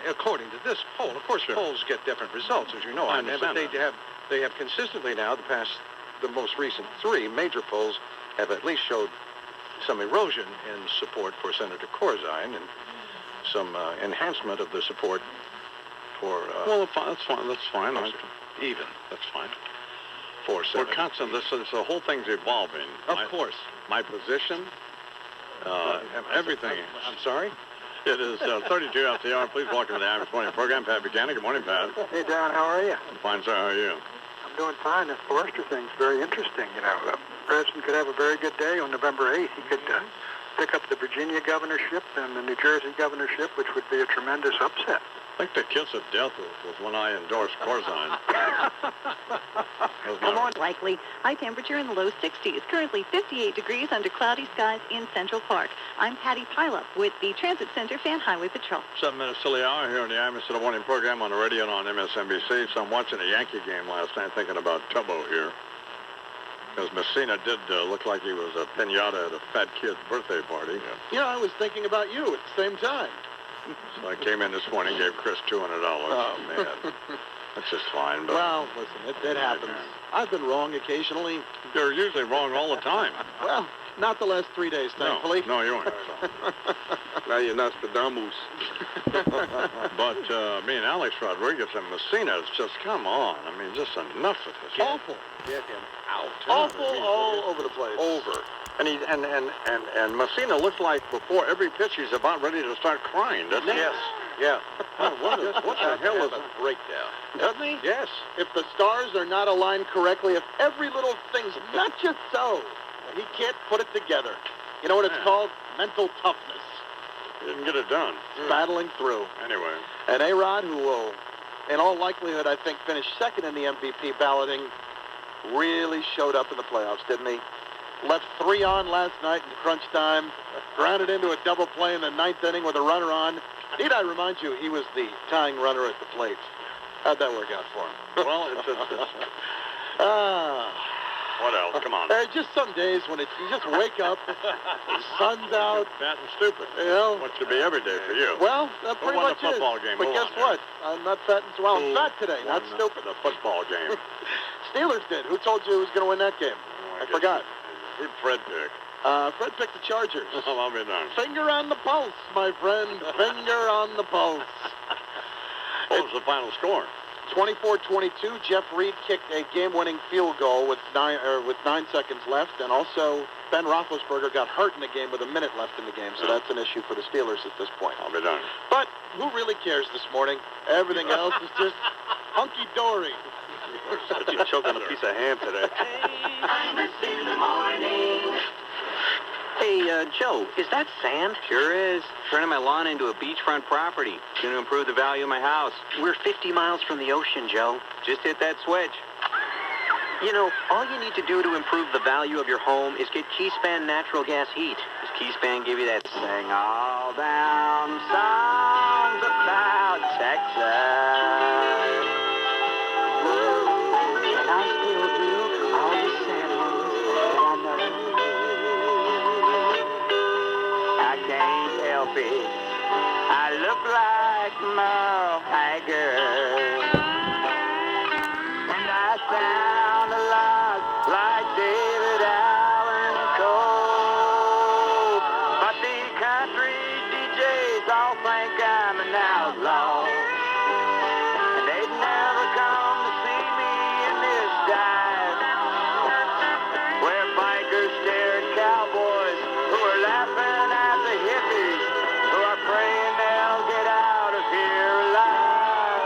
according to this poll. Of course, polls get different results, as you know. I understand but they have consistently now, the most recent 3 major polls have at least showed some erosion in support for Senator Corzine and some enhancement of the support for... well, that's fine. That's fine. Even. That's fine. For Senator. We're constant. The whole thing's evolving. Of course. My position, everything. I'm sorry? It is 32 after the hour. Please welcome to the Imus Morning Program, Pat Buchanan. Good morning, Pat. Hey, Don, how are you? I'm fine, sir. How are you? I'm doing fine. This Forrester thing's very interesting. You know, the president could have a very good day on November 8th. He could pick up the Virginia governorship and the New Jersey governorship, which would be a tremendous upset. I think the kiss of death was when I endorsed Corzine. Likely high temperature in the low 60s. Currently 58 degrees under cloudy skies in Central Park. I'm Patty Pileup with the Transit Center Fan Highway Patrol. 7 minutes till the hour here on the Imus in the Morning Program on the radio and on MSNBC. So I'm watching a Yankee game last night thinking about Tubbo here. Because Messina did look like he was a piñata at a fat kid's birthday party. You know, I was thinking about you at the same time. So I came in this morning, gave Chris $200. Oh, man. That's just fine. But Well, listen, it happens. I've been wrong occasionally. You're usually wrong all the time. Well, not the last 3 days, thankfully. No, you aren't. Now you're Nostradamus. But me and Alex Rodriguez and Messina, it's just, come on. I mean, just enough of this. Awful. Get him out. Awful all over the place. Over. And he and Messina looks like before every pitch he's about ready to start crying, doesn't he? Yes. Yeah. What the hell is a breakdown? Doesn't he? Yes. If the stars are not aligned correctly, if every little thing's not just so, he can't put it together. You know what it's called? Mental toughness. He didn't get it done. Battling through. Anyway. And A-Rod, who will, in all likelihood, I think, finish second in the MVP balloting, really showed up in the playoffs, didn't he? Left 3 on last night in crunch time, grounded into a double play in the 9th inning with a runner on. Need I remind you, he was the tying runner at the plate. How'd that work out for him? Well, it's what else? Come on. There are just some days when you just wake up, the sun's out. Fat and stupid. You know? What should be every day for you. Well, that pretty won much the football is. game? But Who guess won what? I'm not fat and well. I'm fat today, not stupid. The football game. Steelers did. Who told you who was going to win that game? I forgot. Who'd Fred pick? Fred picked the Chargers. Oh, I'll be darned. Finger on the pulse, my friend. Finger on the pulse. What was the final score? 24-22. Jeff Reed kicked a game-winning field goal with 9 seconds left, and also Ben Roethlisberger got hurt in the game with a minute left in the game, so that's an issue for the Steelers at this point. I'll be darned. But who really cares this morning? Everything else is just hunky-dory. You're choking on a piece of ham today. In the morning. Hey, Joe, is that sand? Sure is. Turning my lawn into a beachfront property. Going to improve the value of my house. We're 50 miles from the ocean, Joe. Just hit that switch. You know, all you need to do to improve the value of your home is get Keyspan natural gas heat. Does Keyspan give you that sing all down songs about Texas? And I still do all the sad ones that I know. I can't help it. I look like Merle Haggard. And I sound a lot like David Allen Cole. But the country DJs all think I'm an outlaw. And they'd never come to see me in this dive, where bikers stare at cowboys who are laughing at the hippies who are praying they'll get out of here alive.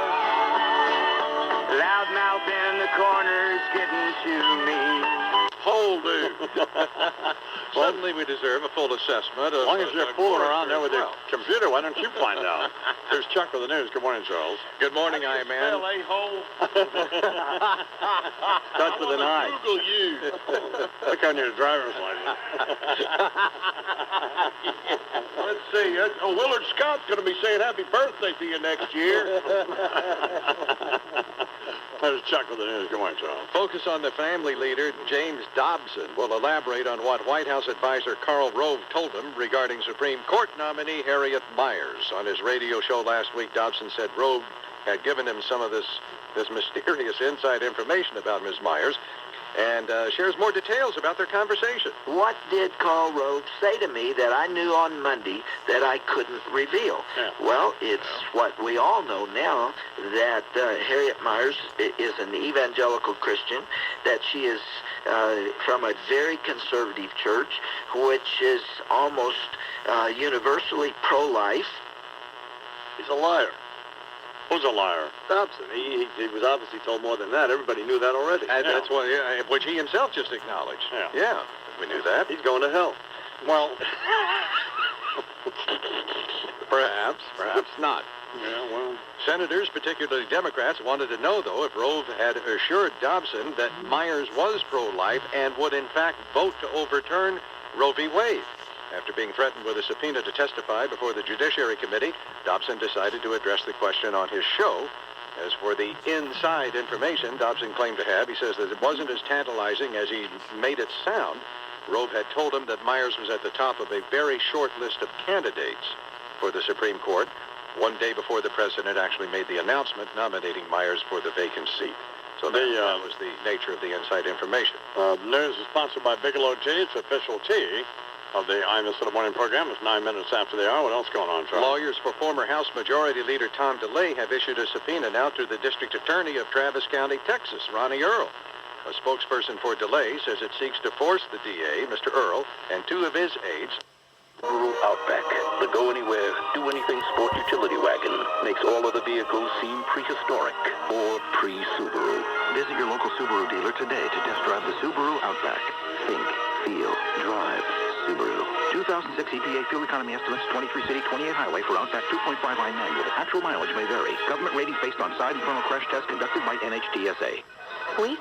Loudmouth in the corners getting to me. Hold it. Suddenly we deserve a full assessment. As long as you're fooling around there with your computer, why don't you find out? Here's Chuck with the news. Good morning, Charles. Good morning, I-Man. A-hole. Starts with an I. Google you. Look on your driver's license. Let's see. Willard Scott's going to be saying happy birthday to you next year. There's Chuck with the news. Good morning, Charles. Focus on the family leader, James Dobson, will elaborate on what White House advisor Karl Rove told him regarding Supreme Court nominee Harriet Miers. On his radio show last week, Dobson said Rove had given him some of this mysterious inside information about Ms. Miers and shares more details about their conversation. What did Karl Rove say to me that I knew on Monday that I couldn't reveal? Yeah. Well, it's what we all know now, that Harriet Miers is an evangelical Christian, that she is from a very conservative church, which is almost universally pro-life. He's a liar. Who's a liar? Dobson. He was obviously told more than that. Everybody knew that already. And that's what, which he himself just acknowledged. Yeah. We knew that. He's going to hell. Well, Perhaps not. yeah, well. Senators, particularly Democrats, wanted to know, though, if Rove had assured Dobson that Miers was pro-life and would, in fact, vote to overturn Roe v. Wade. After being threatened with a subpoena to testify before the Judiciary Committee, Dobson decided to address the question on his show. As for the inside information Dobson claimed to have, he says that it wasn't as tantalizing as he made it sound. Rove had told him that Miers was at the top of a very short list of candidates. for the Supreme Court, one day before the president actually made the announcement nominating Myers for the vacant seat. So that was the nature of the inside information. News is sponsored by Bigelow Tea. It's official tea of the Imus in the Morning program. It's 9 minutes after the hour. What else going on, Charlie? Lawyers for former House Majority Leader Tom DeLay have issued a subpoena now to the District Attorney of Travis County, Texas, Ronnie Earl. A spokesperson for DeLay says it seeks to force the DA, Mr. Earl, and two of his aides. Subaru Outback, the go-anywhere, do-anything sport utility wagon, makes all other vehicles seem prehistoric or pre-Subaru. Visit your local Subaru dealer today to test drive the Subaru Outback. Think, feel, drive Subaru. 2006 EPA fuel economy estimates, 23 city, 28 highway for Outback 2.5 line manual. Actual mileage may vary. Government ratings based on side and frontal crash tests conducted by NHTSA. We